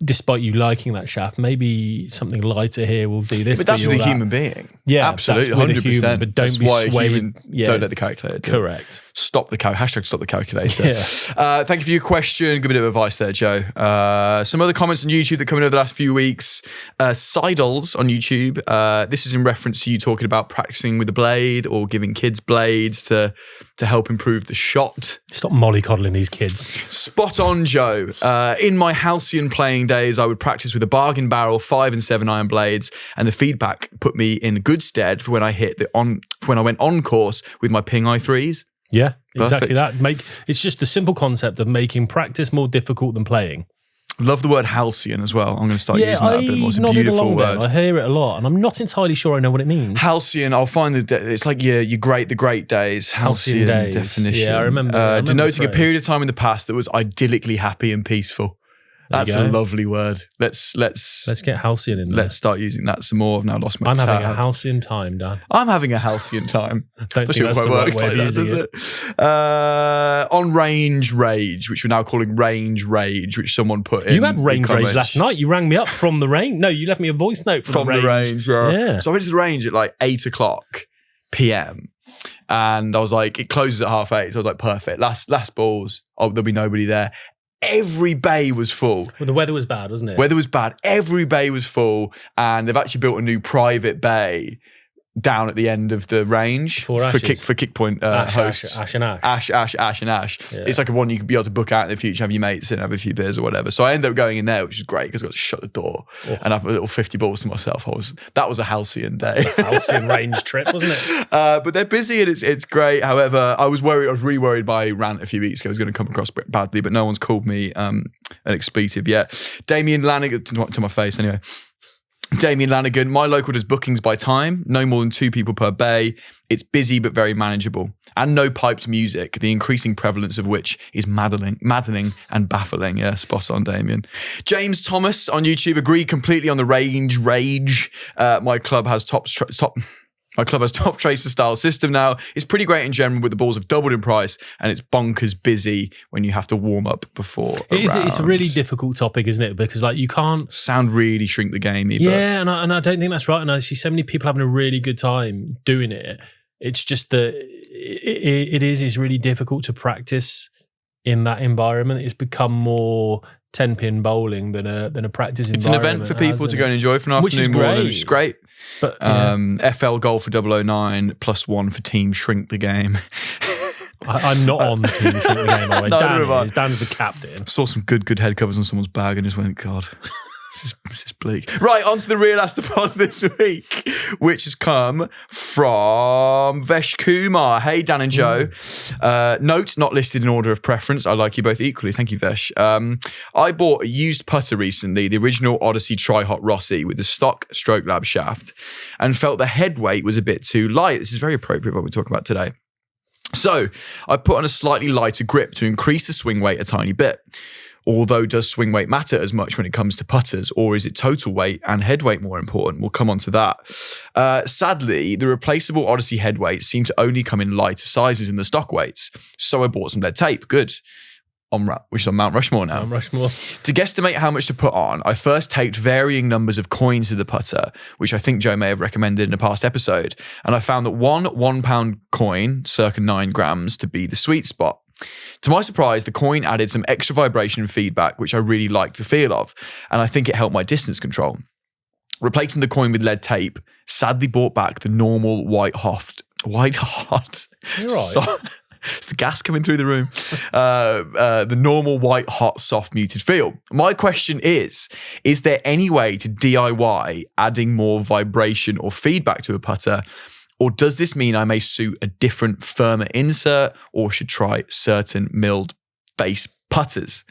despite you liking that shaft, maybe something lighter here will do this.
But that's with a human being.
Yeah,
absolutely, 100%.
But don't be swayed.
Don't let the calculator do
Correct.
It. Stop the calculator. Yeah. Thank you for your question. Good bit of advice there, Joe. Some other comments on YouTube that come in over the last few weeks. Sidles on YouTube. This is in reference to you talking about practicing with a blade or giving kids blades to help improve the shot.
Stop mollycoddling these kids.
Spot on, Joe. In my halcyon playing days, I would practice with a bargain barrel 5 and 7 iron blades, and the feedback put me in good stead for when I went on course with my Ping i3s.
Yeah,
Perfect.
Exactly that. It's just the simple concept of making practice more difficult than playing.
Love the word halcyon as well. I'm going to start using that a bit more. It's a beautiful word.
I hear it a lot, and I'm not entirely sure I know what it means.
Halcyon, I'll find it's like the great days. Halcyon
days.
Definition.
Yeah, I remember.
Denoting a period of time in the past that was idyllically happy and peaceful. That's a lovely word. Let's
get halcyon in there.
Let's start using that some more. I've now lost my
I'm having a halcyon time, Dan.
I'm having a halcyon time.
Don't think that's the right way of using it.
On range rage, which we're now calling range rage, which someone put in.
You had range rage last night. You rang me up from the range. No, you left me a voice note from the range.
Yeah. So I went to the range at like 8:00 p.m. and I was like, it closes at 8:30. So I was like, perfect. Last balls. Oh, there'll be nobody there. Every bay was full.
Well, the weather was bad, wasn't it?
Weather was bad. Every bay was full, and they've actually built a new private bay down at the end of the range for kick point hosts.
Ash and Ash.
Ash and Ash.
Yeah.
It's like a one you could be able to book out in the future, have your mates and have a few beers or whatever. So I ended up going in there, which is great because I got to shut the door and have a little 50 balls to myself. That was a halcyon day.
Halcyon range trip, wasn't it?
But they're busy and it's great. However, I was really worried by rant a few weeks ago. It was going to come across badly, but no one's called me an expletive yet. Damien Lanigan, to my face anyway. Damien Lanigan, my local does bookings by time, no more than 2 people per bay. It's busy but very manageable. And no piped music, the increasing prevalence of which is maddening and baffling. Yeah, spot on, Damien. James Thomas on YouTube agreed completely on the range rage. My club has top tracer style system now. It's pretty great in general, but the balls have doubled in price and it's bonkers busy when you have to warm up before
It's a really difficult topic, isn't it? Because like you can't
sound really shrink the game either.
Yeah, and I don't think that's right. And I see so many people having a really good time doing it. It's just that it's really difficult to practice in that environment. It's become more 10-pin bowling than a practice environment.
It's an event for people to go and enjoy for an afternoon morning, which is great.
But
FL Golf for 009 +1 for team shrink the game.
I'm not on team shrink the game. By the way.
No,
Dan's the captain.
Saw some good head covers on someone's bag and just went, God, this is bleak. Right, on to the real Astapod this week, which has come from Vesh Kumar. Hey, Dan and Joe. Note, not listed in order of preference. I like you both equally. Thank you, Vesh. I bought a used putter recently, the original Odyssey Tri-Hot Rossi with the stock Stroke Lab shaft, and felt the head weight was a bit too light. This is very appropriate what we're talking about today. So I put on a slightly lighter grip to increase the swing weight a tiny bit. Although, does swing weight matter as much when it comes to putters, or is it total weight and head weight more important? We'll come on to that. Sadly, the replaceable Odyssey head weights seem to only come in lighter sizes in the stock weights, so I bought some lead tape. Good. Which is on Mount Rushmore now.
Mount Rushmore.
To guesstimate how much to put on, I first taped varying numbers of coins to the putter, which I think Joe may have recommended in a past episode, and I found that one £1 coin, circa 9 grams, to be the sweet spot. To my surprise, the coin added some extra vibration and feedback, which I really liked the feel of, and I think it helped my distance control. Replacing the coin with lead tape sadly brought back the normal white hot.
You're right.
It's the gas coming through the room. The normal white hot soft muted feel. My question is there any way to DIY adding more vibration or feedback to a putter? Or does this mean I may suit a different, firmer insert, or should try certain milled base putters?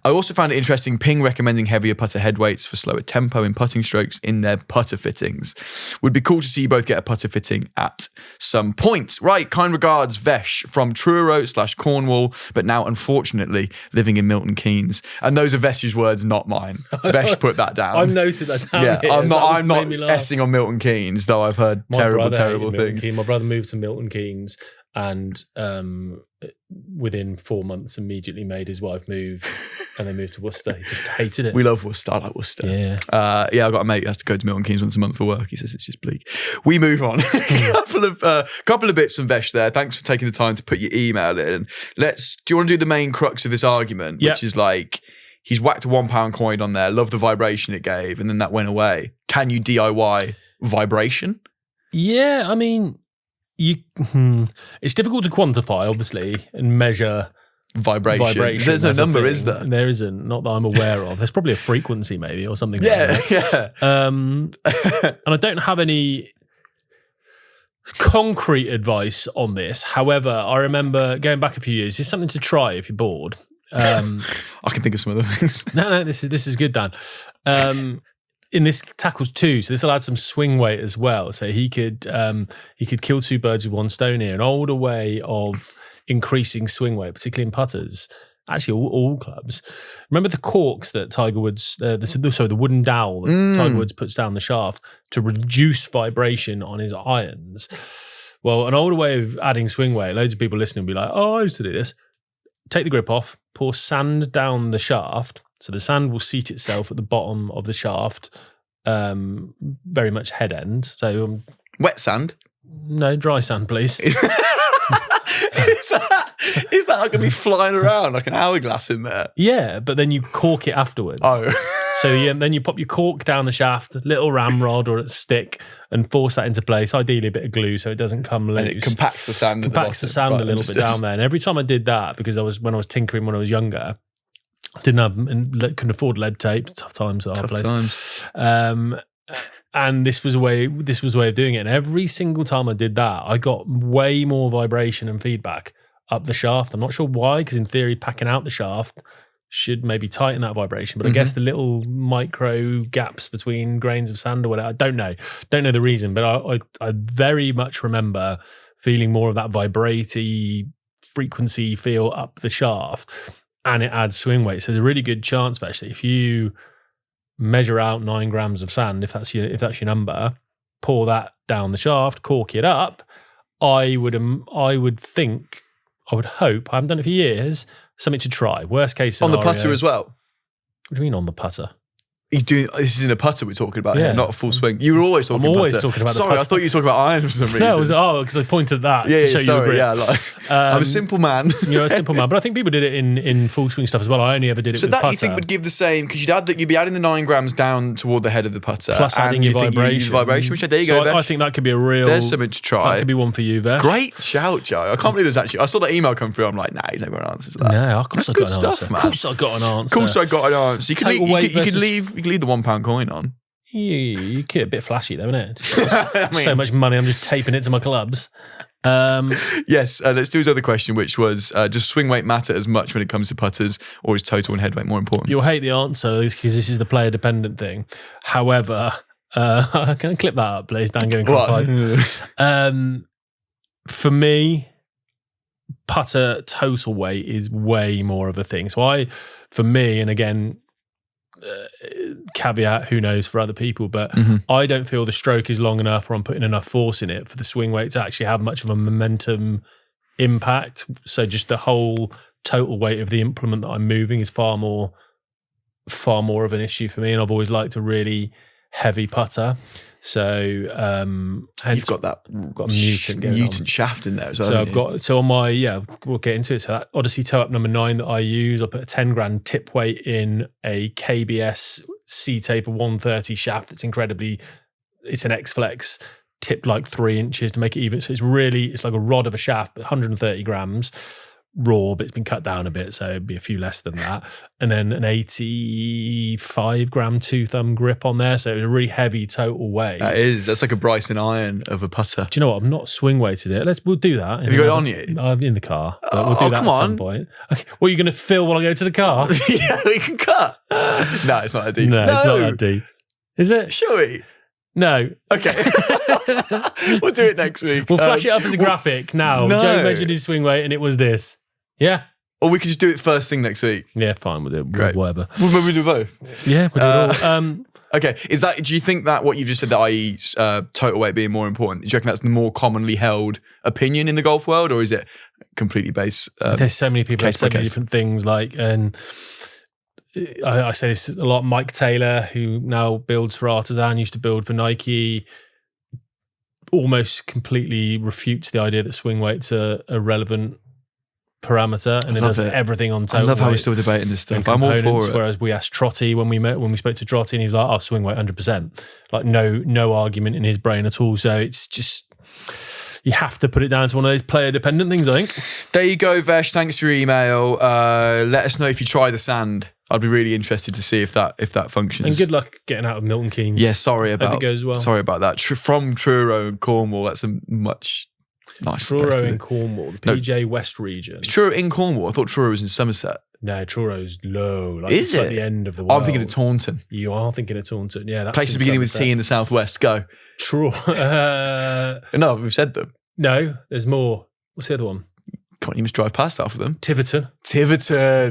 I also found it interesting Ping recommending heavier putter head weights for slower tempo in putting strokes in their putter fittings. Would be cool to see you both get a putter fitting at some point. Right, kind regards, Vesh from Truro/Cornwall, but now unfortunately living in Milton Keynes. And those are Vesh's words, not mine. Vesh put that down.
I've noted that down.
Yeah,
here,
I'm not
made me
essing on Milton Keynes, though I've heard terrible things.
My brother moved to Milton Keynes, and within 4 months immediately made his wife move, and they moved to Worcester. He just hated it.
We love Worcester. I like Worcester.
Yeah.
I've got a mate who has to go to Milton Keynes once a month for work. He says it's just bleak. We move on. couple of bits from Vesh there. Thanks for taking the time to put your email in. Do you want to do the main crux of this argument, which is like, he's whacked a £1 coin on there, love the vibration it gave, and then that went away. Can you DIY vibration?
Yeah, I mean, it's difficult to quantify, obviously, and measure vibration.
There's no number, is there?
There isn't, not that I'm aware of. There's probably a frequency, maybe, or something like that.
Yeah.
And I don't have any concrete advice on this. However, I remember going back a few years. It's something to try if you're bored.
I can think of some other things.
No, this is good, Dan. In this tackles 2, so this will add some swing weight as well. So he could kill 2 birds with one stone here. An older way of increasing swing weight, particularly in putters, actually all clubs. Remember the corks that Tiger Woods, the wooden dowel that Tiger Woods puts down the shaft to reduce vibration on his irons. Well, an older way of adding swing weight, loads of people listening will be like, oh, I used to do this. Take the grip off, pour sand down the shaft. So the sand will seat itself at the bottom of the shaft, very much head end. So
wet sand?
No, dry sand, please.
Is that going to be flying around like an hourglass in there?
Yeah, but then you cork it afterwards.
Oh.
So then you pop your cork down the shaft, little ramrod or a stick, and force that into place. Ideally, a bit of glue so it doesn't come loose.
And it compacts the sand.
A little bit down there. And every time I did that, because when I was tinkering when I was younger, couldn't afford lead tape. Tough times at our place. And this was a way of doing it. And every single time I did that, I got way more vibration and feedback up the shaft. I'm not sure why, because in theory, packing out the shaft should maybe tighten that vibration. But I guess the little micro gaps between grains of sand or whatever, I don't know the reason. But I very much remember feeling more of that vibraty frequency feel up the shaft. And it adds swing weight. So there's a really good chance, actually, if you measure out 9 grams of sand, if that's your number, pour that down the shaft, cork it up. I would hope, I haven't done it for years, something to try. Worst case scenario.
On the putter as well?
What do you mean on the putter?
This is in a putter we're talking about here, not a full swing. You were always talking about
I'm always talking about the putter.
Sorry, I thought you were talking about irons for some reason.
No, because I pointed that to show you a grip.
Yeah, I'm a simple man.
You're a simple man. But I think people did it in full swing stuff as well. I only ever did it with putter. So
that you think would give the same, because you'd be adding the 9 grams down toward the head of the putter.
Plus adding your vibration.
Which, there you go, Vesh.
I think that could be a real...
There's something to try.
That could be one for you, Vesh.
Great shout, Joe. I can't believe there's actually... I saw that email come through. I'm like, nah, he's never got an answer to that.
No, of course I got an answer.
Man.
Of course I got an answer.
Of course I got an answer. You could leave the £1 coin on.
You get a bit flashy though, isn't it? So much money, I'm just taping it to my clubs.
Yes, let's do his other question, which was, does swing weight matter as much when it comes to putters, or is total and head weight more important?
You'll hate the answer because this is the player dependent thing. However, can I clip that up, please? Dan going cross-eyed. For me, putter total weight is way more of a thing. So for me, and again, caveat, who knows for other people, but I don't feel the stroke is long enough or I'm putting enough force in it for the swing weight to actually have much of a momentum impact. So just the whole total weight of the implement that I'm moving is far more of an issue for me. And I've always liked a really heavy putter. So
you've got a mutant shaft in there as well.
So I've got on my we'll get into it. So that Odyssey toe up number 9 that I use, I put a 10 grand tip weight in a KBS C taper 130 shaft. It's an X Flex tipped like 3 inches to make it even. So it's like a rod of a shaft, but 130 grams. Raw, but it's been cut down a bit, so it'd be a few less than that. And then an 85 gram 2-thumb grip on there, so it was a really heavy total weight.
That's like a Bryson iron of a putter.
Do you know what? I've not swing weighted it. We'll do that.
Have you got it on you?
I'm in the car, but we'll do that at some point. Okay. What are you going to fill while I go to the car?
Yeah, we can cut. No, it's not that deep.
No, it's not that deep. Is it?
Shall we?
No.
Okay. We'll do it next week.
We'll flash it up as a graphic now.
No.
Joe measured his swing weight and it was this. Yeah.
Or we could just do it first thing next week.
Yeah, fine. We'll do it.
Great.
Whatever.
We'll do both.
Yeah, we'll do it all.
Okay. Do you think that what you've just said, that i.e. Total weight being more important, do you reckon that's the more commonly held opinion in the golf world, or is it completely based?
There's so many people have so many different things. And I say this a lot. Mike Taylor, who now builds for Artisan, used to build for Nike, almost completely refutes the idea that swing weight's a relevant parameter, and it does everything on total weight.
I love how we're still debating this stuff. I'm all for it.
Whereas we asked Trotty when we spoke to Trotty, and he was like, "Oh, swing weight 100%." Like no argument in his brain at all. So it's just, you have to put it down to one of those player dependent things, I think.
There you go, Vesh. Thanks for your email. Let us know if you try the sand. I'd be really interested to see if that functions.
And good luck getting out of Milton Keynes.
Yeah, sorry about
it goes well.
Sorry about that. From Truro and Cornwall, that's a much nicer place to
Truro
be.
in Cornwall, the PJ West region.
Is Truro in Cornwall? I thought Truro was in Somerset.
No, Truro's low.
Is it?
Like the end of the world.
I'm thinking of Taunton.
You are thinking of Taunton, yeah. That's
Places beginning with T in the southwest. Go.
Truro.
No, we've said them.
No, there's more. What's the other one?
Come on, you must drive past half of them.
Tiverton.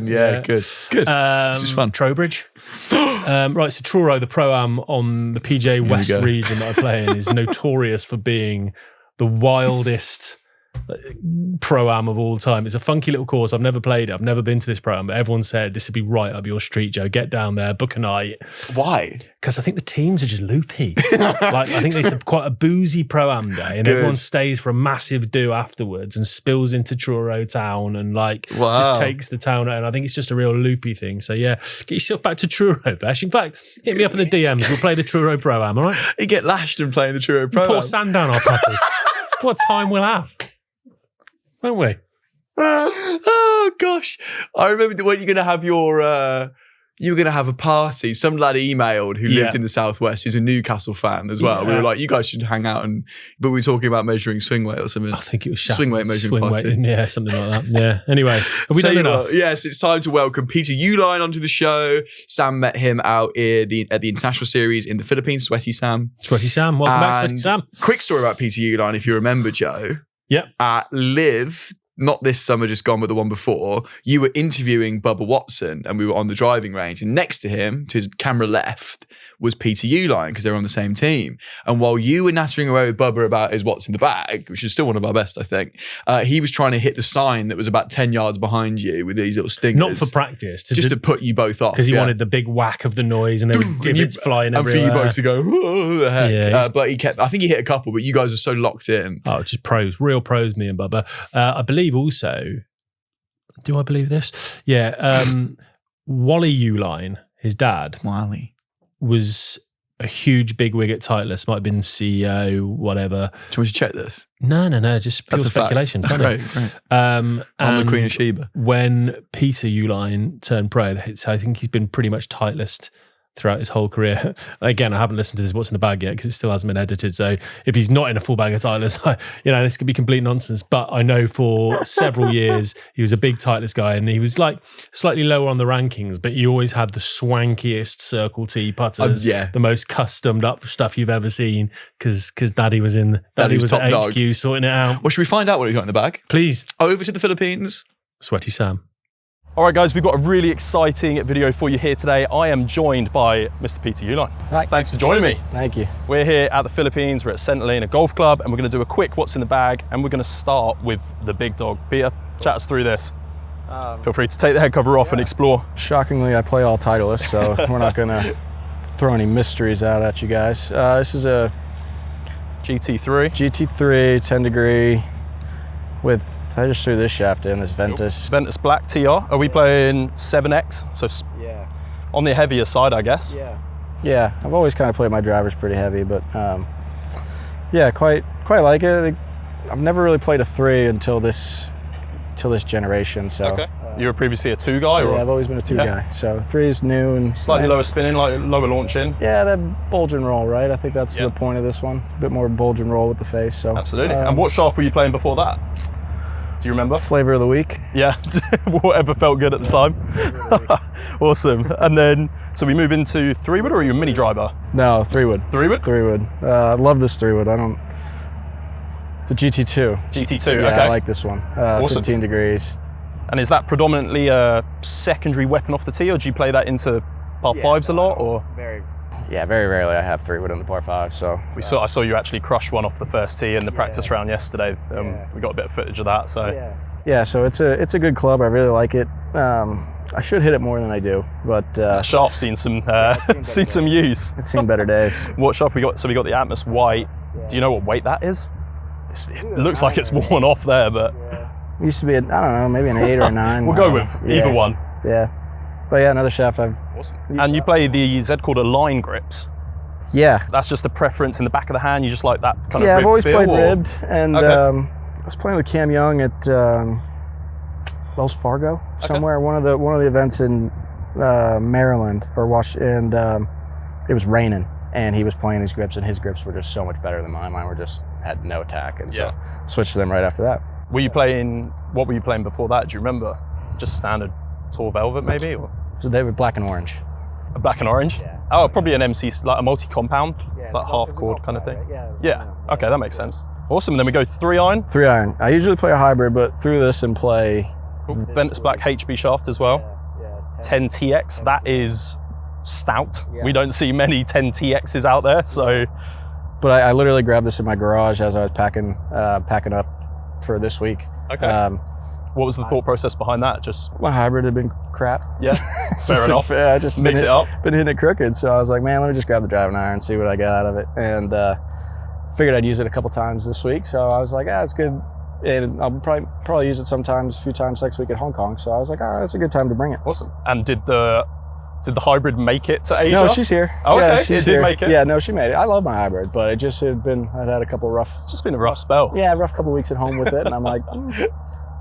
Yeah. Good. This is fun.
Trowbridge. Right, so Truro, the Pro-Am on the PJ West region that I play in, is notorious for being the wildest Pro-Am of all time. It's a funky little course. I've never played it. I've never been to this Pro-Am, but everyone said this would be right up your street, Joe. Get down there, book a night.
Why?
Because I think the teams are just loopy. I think they said quite a boozy Pro-Am day, and everyone stays for a massive do afterwards and spills into Truro town and just takes the town out. And I think it's just a real loopy thing. So yeah, get yourself back to Truro, Vesh. In fact, hit me up in the DMs. We'll play the Truro Pro-Am, all right?
You get lashed and playing the Truro Pro-Am.
Pour sand down our putters. What time we'll have. Won't we?
Oh gosh, I remember when you're going to have you were going to have a party. Some lad emailed who lived in the southwest, who's a Newcastle fan as well. We were like, you guys should hang out, but we were talking about measuring swing weight or something.
I think it was
swing weight measuring party.
Yeah, something like that. Yeah. Anyway, have we done enough?
Yes, it's time to welcome Peter Uihlein onto the show. Sam met him out at the International Series in the Philippines. Sweaty Sam.
Welcome back, Sweaty Sam.
Quick story about Peter Uihlein, if you remember, Joe.
Yep.
At Live, not this summer just gone, but the one before, you were interviewing Bubba Watson and we were on the driving range, and next to him, to his camera left, was Peter Uihlein, because they were on the same team. And while you were nattering away with Bubba about his what's in the bag, which is still one of our best, I think, he was trying to hit the sign that was about 10 yards behind you with these little stingers.
Not for practice.
Just to put you both off.
Because he wanted the big whack of the noise and there were divots flying everywhere.
And for you both to go, oh, the heck.
Yeah,
but I think he hit a couple, but you guys were so locked in.
Oh, just pros, real pros, me and Bubba. I believe also, do I believe this? Yeah. Wally Uihlein, his dad,
Wally,
was a huge bigwig at Titleist, might have been CEO, whatever.
Do you want to check this?
No, just pure speculation.
Great. I'm the Queen of Sheba.
When Peter Uihlein turned pro, I think he's been pretty much Titleist throughout his whole career. Again, I haven't listened to this What's in the Bag yet because it still hasn't been edited. So if he's not in a full bag of titles, this could be complete nonsense. But I know for several years he was a big Titleist guy, and he was like slightly lower on the rankings, but he always had the swankiest Circle T putters, the most customed up stuff you've ever seen. Because Daddy was at HQ sorting it out.
Well, should we find out what he's got in the bag?
Please.
Over to the Philippines.
Sweaty Sam.
All right, guys, we've got a really exciting video for you here today. I am joined by Mr. Peter Uihlein.
Hi.
Thanks for joining me.
Thank you.
We're here at the Philippines. We're at Centerlina Golf Club, and we're going to do a quick what's in the bag, and we're going to start with the big dog. Peter, chat us through this. Feel free to take the head cover off and explore.
Shockingly, I play all Titleists, so we're not going to throw any mysteries out at you guys. This is a GT3 10 degree with, I just threw this shaft in, this Ventus.
Ventus Black TR. Are we playing 7X? So on the heavier side, I guess.
Yeah, I've always kind of played my drivers pretty heavy, but yeah, quite like it. I've never really played a 3 until this generation. So
okay. You were previously a 2 guy, or?
Yeah, I've always been a 2 guy. So 3 is new and
slightly lower spinning, like lower launching.
Yeah, that bulge and roll, right? I think that's the point of this one. A bit more bulge and roll with the face. So
absolutely. And what shaft were you playing before that? Do you remember?
Flavor of the week.
Yeah, whatever felt good at the time. Awesome. And then, so we move into 3-wood, or are you a mini driver?
No, 3-wood.
3-wood?
3-wood. I love this 3-wood. It's a GT2.
GT2,
yeah,
okay.
I like this one.
Awesome.
15 degrees.
And is that predominantly a secondary weapon off the tee, or do you play that into par 5s a lot, or?
Very rarely I have 3-wood on the par 5, so.
I saw you actually crush one off the first tee in the practice round yesterday. We got a bit of footage of that, so.
Yeah, so it's a good club. I really like it. I should hit it more than I do, but
shaft's seen some some use.
It's seen better days.
What shaft we got? So we got the Atmos White. Do you know what weight that is? It looks like it's worn off there, but
it used to be I don't know, maybe an 8 or a 9.
We'll go with either one.
Yeah, but yeah, another shaft I've.
Awesome. And you play the Uihlein grips.
Yeah,
that's just a preference in the back of the hand. You just like that kind of ribbed feel?
Yeah, I've always played
or?
ribbed, and I was playing with Cam Young at Wells Fargo somewhere. One of the events in Maryland or and it was raining, and he was playing these grips, and his grips were just so much better than mine. Mine were just had no attack, and so switched to them right after that.
What were you playing before that? Do you remember? Just standard Tour Velvet, maybe? Or?
So they were black and orange.
A black and orange? Yeah. Oh, probably an MC, like a multi-compound, like half chord kind of thing. Yeah. Okay, that makes sense. Awesome. And then we go 3-iron.
3-iron. I usually play a hybrid, but through this and play.
Cool. Ventus Black HB shaft as well. 10 TX. That is stout. We don't see many 10 TXs out there, so.
But I literally grabbed this in my garage as I was packing up for this week.
Okay. What was the thought process behind that? Just
my hybrid had been crap.
Yeah, fair enough.
I just
mix it up.
Been hitting it crooked, so I was like, man, let me just grab the driving iron and see what I get out of it. And figured I'd use it a couple times this week, so I was like, it's good. And I'll probably use it a few times next week at Hong Kong. So I was like, all right, that's a good time to bring it.
Awesome. And did the hybrid make it to Asia?
No, she's here.
Oh, okay.
She's
it did
here.
make it?
Yeah, no, she made it. I love my hybrid, but I'd had a couple rough.
It's just been a rough spell.
Yeah, rough couple weeks at home with it, and I'm like,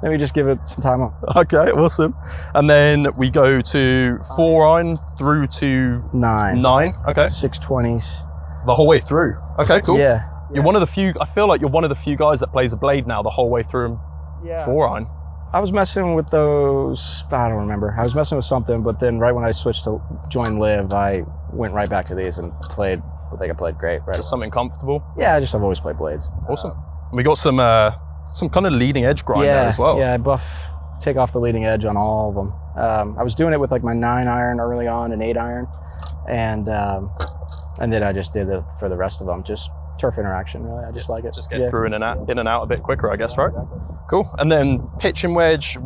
let me just give it some time off.
Okay, awesome. And then we go to 4-iron through to
9.
Okay.
620s.
The whole way through. Okay, cool.
Yeah.
You're one of the few. I feel like you're one of the few guys that plays a blade now the whole way through. 4-iron.
I was messing with those. I don't remember. I was messing with something, but then right when I switched to join Live, I went right back to these and played. I think I played great. Right.
Just something comfortable.
Yeah, I've always played blades.
Awesome. We got some kind of leading edge grind there as well.
Yeah, I take off the leading edge on all of them. I was doing it with like my 9-iron early on and 8-iron, and then I just did it for the rest of them. Just turf interaction, really. I just like it.
Just get through in and out a bit quicker, I guess, right? Cool. And then pitching wedge,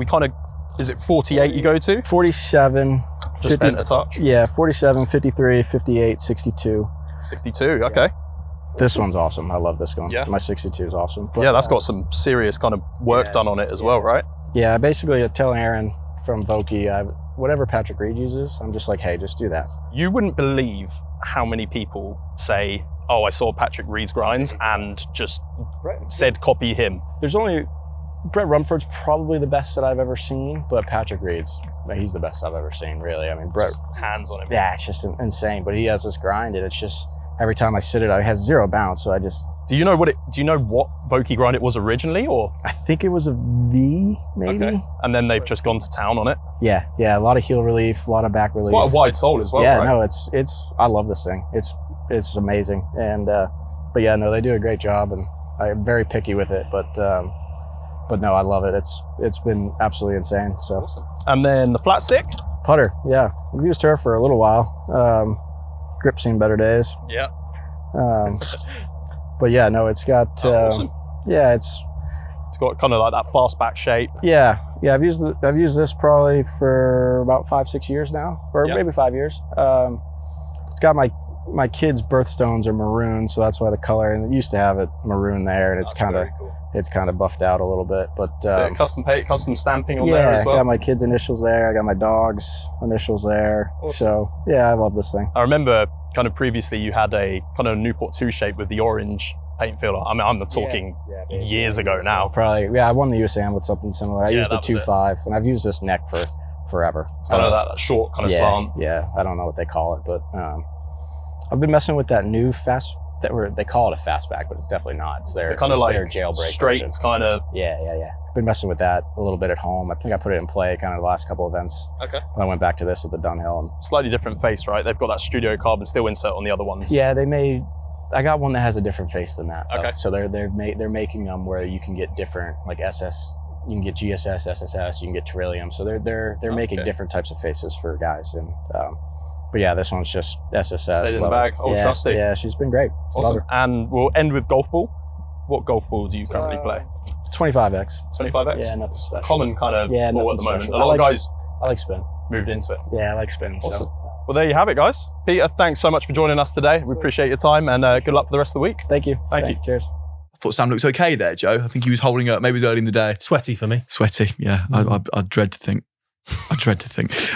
is it 48 you go to?
47.
Just 50, bent a touch?
Yeah, 47, 53, 58, 62.
62, okay.
This one's awesome. I love this one.
Yeah.
My 62 is awesome. But,
yeah, that's got some serious kind of work done on it as well, right?
Yeah, I basically tell Aaron from Vokey, whatever Patrick Reed uses, I'm just like, hey, just do that.
You wouldn't believe how many people say, oh, I saw Patrick Reed's grinds and just said copy him.
There's only, Brett Rumford's probably the best that I've ever seen, but Patrick Reed's he's the best I've ever seen, really. I mean, Brett,
Hands on him.
yeah, it's just insane. But he has this grind, and it's just every time I sit it, I has zero bounce. So I just.
Do you know what Vokey grind it was originally, or?
I think it was a V, maybe.
Okay. And then they've just gone to town on it.
Yeah, a lot of heel relief, a lot of back relief.
It's quite a wide sole as well.
Yeah,
right?
no, it's. I love this thing. It's amazing, and but yeah, no, they do a great job, and I'm very picky with it, but no, I love it. It's been absolutely insane. So
Awesome. And then the flat stick.
putter, yeah, we've used her for a little while. Grip seen better days.
Yeah.
But yeah, no, it's got.
Awesome.
Yeah,
It's got kind of like that fast back shape.
yeah. I've used this probably for about 5-6 years now, or
Yeah.
maybe 5 years. It's got my kids' birthstones are maroon, so that's why the color. And it used to have it maroon there, and it's
That's
kind of
very cool.
it's kind of buffed out a little bit. But
Bit of custom paint, custom stamping on
yeah,
there as
I
well.
got my kids' initials there. I got my dog's initials there.
Awesome.
So yeah, I love this thing.
I remember kind of previously you had a kind of Newport 2 shape with the orange paint filler. I mean, I'm talking years ago now.
Probably, yeah. I won the USAM with something similar. I
Yeah,
used the
that was it.
2.5, and I've used this neck for forever.
It's kind of that short kind of slant.
Yeah, I don't know what they call it, but I've been messing with that new they call it a fastback, but it's definitely not. It's their
Kind of like
their jailbreak
straight.
version.
It's kind of
Yeah. I've been messing with that a little bit at home. I think I put it in play kind of the last couple events.
okay.
And I went back to this at the Dunhill. And
Slightly different face, right? They've got that studio carbon steel insert on the other ones.
yeah, I got one that has a different face than that. Though.
Okay.
So they're making them where you can get different, like SS. You can get GSS, SSS. You can get Trillium. So they're making
Okay.
different types of faces for guys. And but yeah, this one's just SSS.
Stayed in the
Love
bag.
it.
Old
yeah,
trusty.
Yeah, she's been great. Love
Awesome.
her.
And we'll end with golf ball. What golf ball do you currently play?
25X.
25X?
Yeah, nothing special.
Common kind of
Yeah,
ball
nothing
at the moment.
special.
A lot of guys
I like spin.
moved into it.
Yeah, I like spin.
Awesome.
So
Well, there you have it, guys. Peter, thanks so much for joining us today. We appreciate your time, and good luck for the rest of the week.
thank you.
Thank you.
Cheers.
I thought Sam looked okay there, Joe. I think he was holding up. Maybe it was early in the day.
Sweaty for me.
Sweaty, yeah. I dread to think.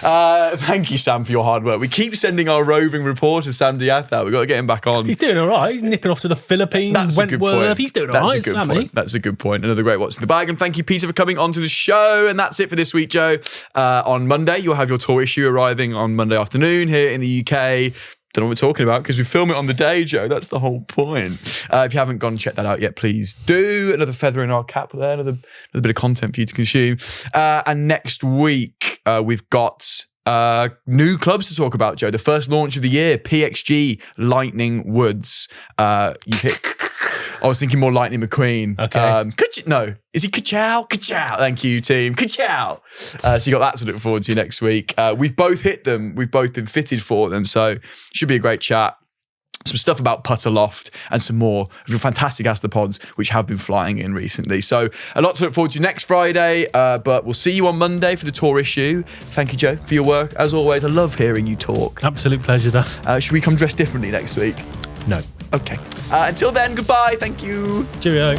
Thank you, Sam, for your hard work. We keep sending our roving reporter, Sam Diath, out. We've got to get him back on.
He's doing all right. He's nipping off to the Philippines,
That's a good
Wentworth.
point.
He's doing all
That's
right,
a good
Sammy.
point. That's a good point. Another great What's in the Bag. And thank you, Peter, for coming onto the show. And that's it for this week, Joe. On Monday, you'll have your tour issue arriving on Monday afternoon here in the UK. Don't know what we're talking about because we film it on the day, Joe. That's the whole point. If you haven't gone and checked that out yet, please do. Another feather in our cap there, another bit of content for you to consume. And next week, we've got new clubs to talk about, Joe. The first launch of the year, PXG Lightning Woods. You pick. I was thinking more Lightning McQueen.
Okay.
No, is he Ka-chow? Ka-chow. Thank you, team. Ka-chow. So you got that to look forward to next week. We've both hit them. We've both been fitted for them. So should be a great chat. Some stuff about Putter Loft and some more of your fantastic Astropods, which have been flying in recently. So a lot to look forward to next Friday, but we'll see you on Monday for the tour issue. Thank you, Joe, for your work. As always, I love hearing you talk.
Absolute pleasure, Dan.
Should we come dressed differently next week?
No.
Okay. Until then, goodbye. Thank you.
Cheerio.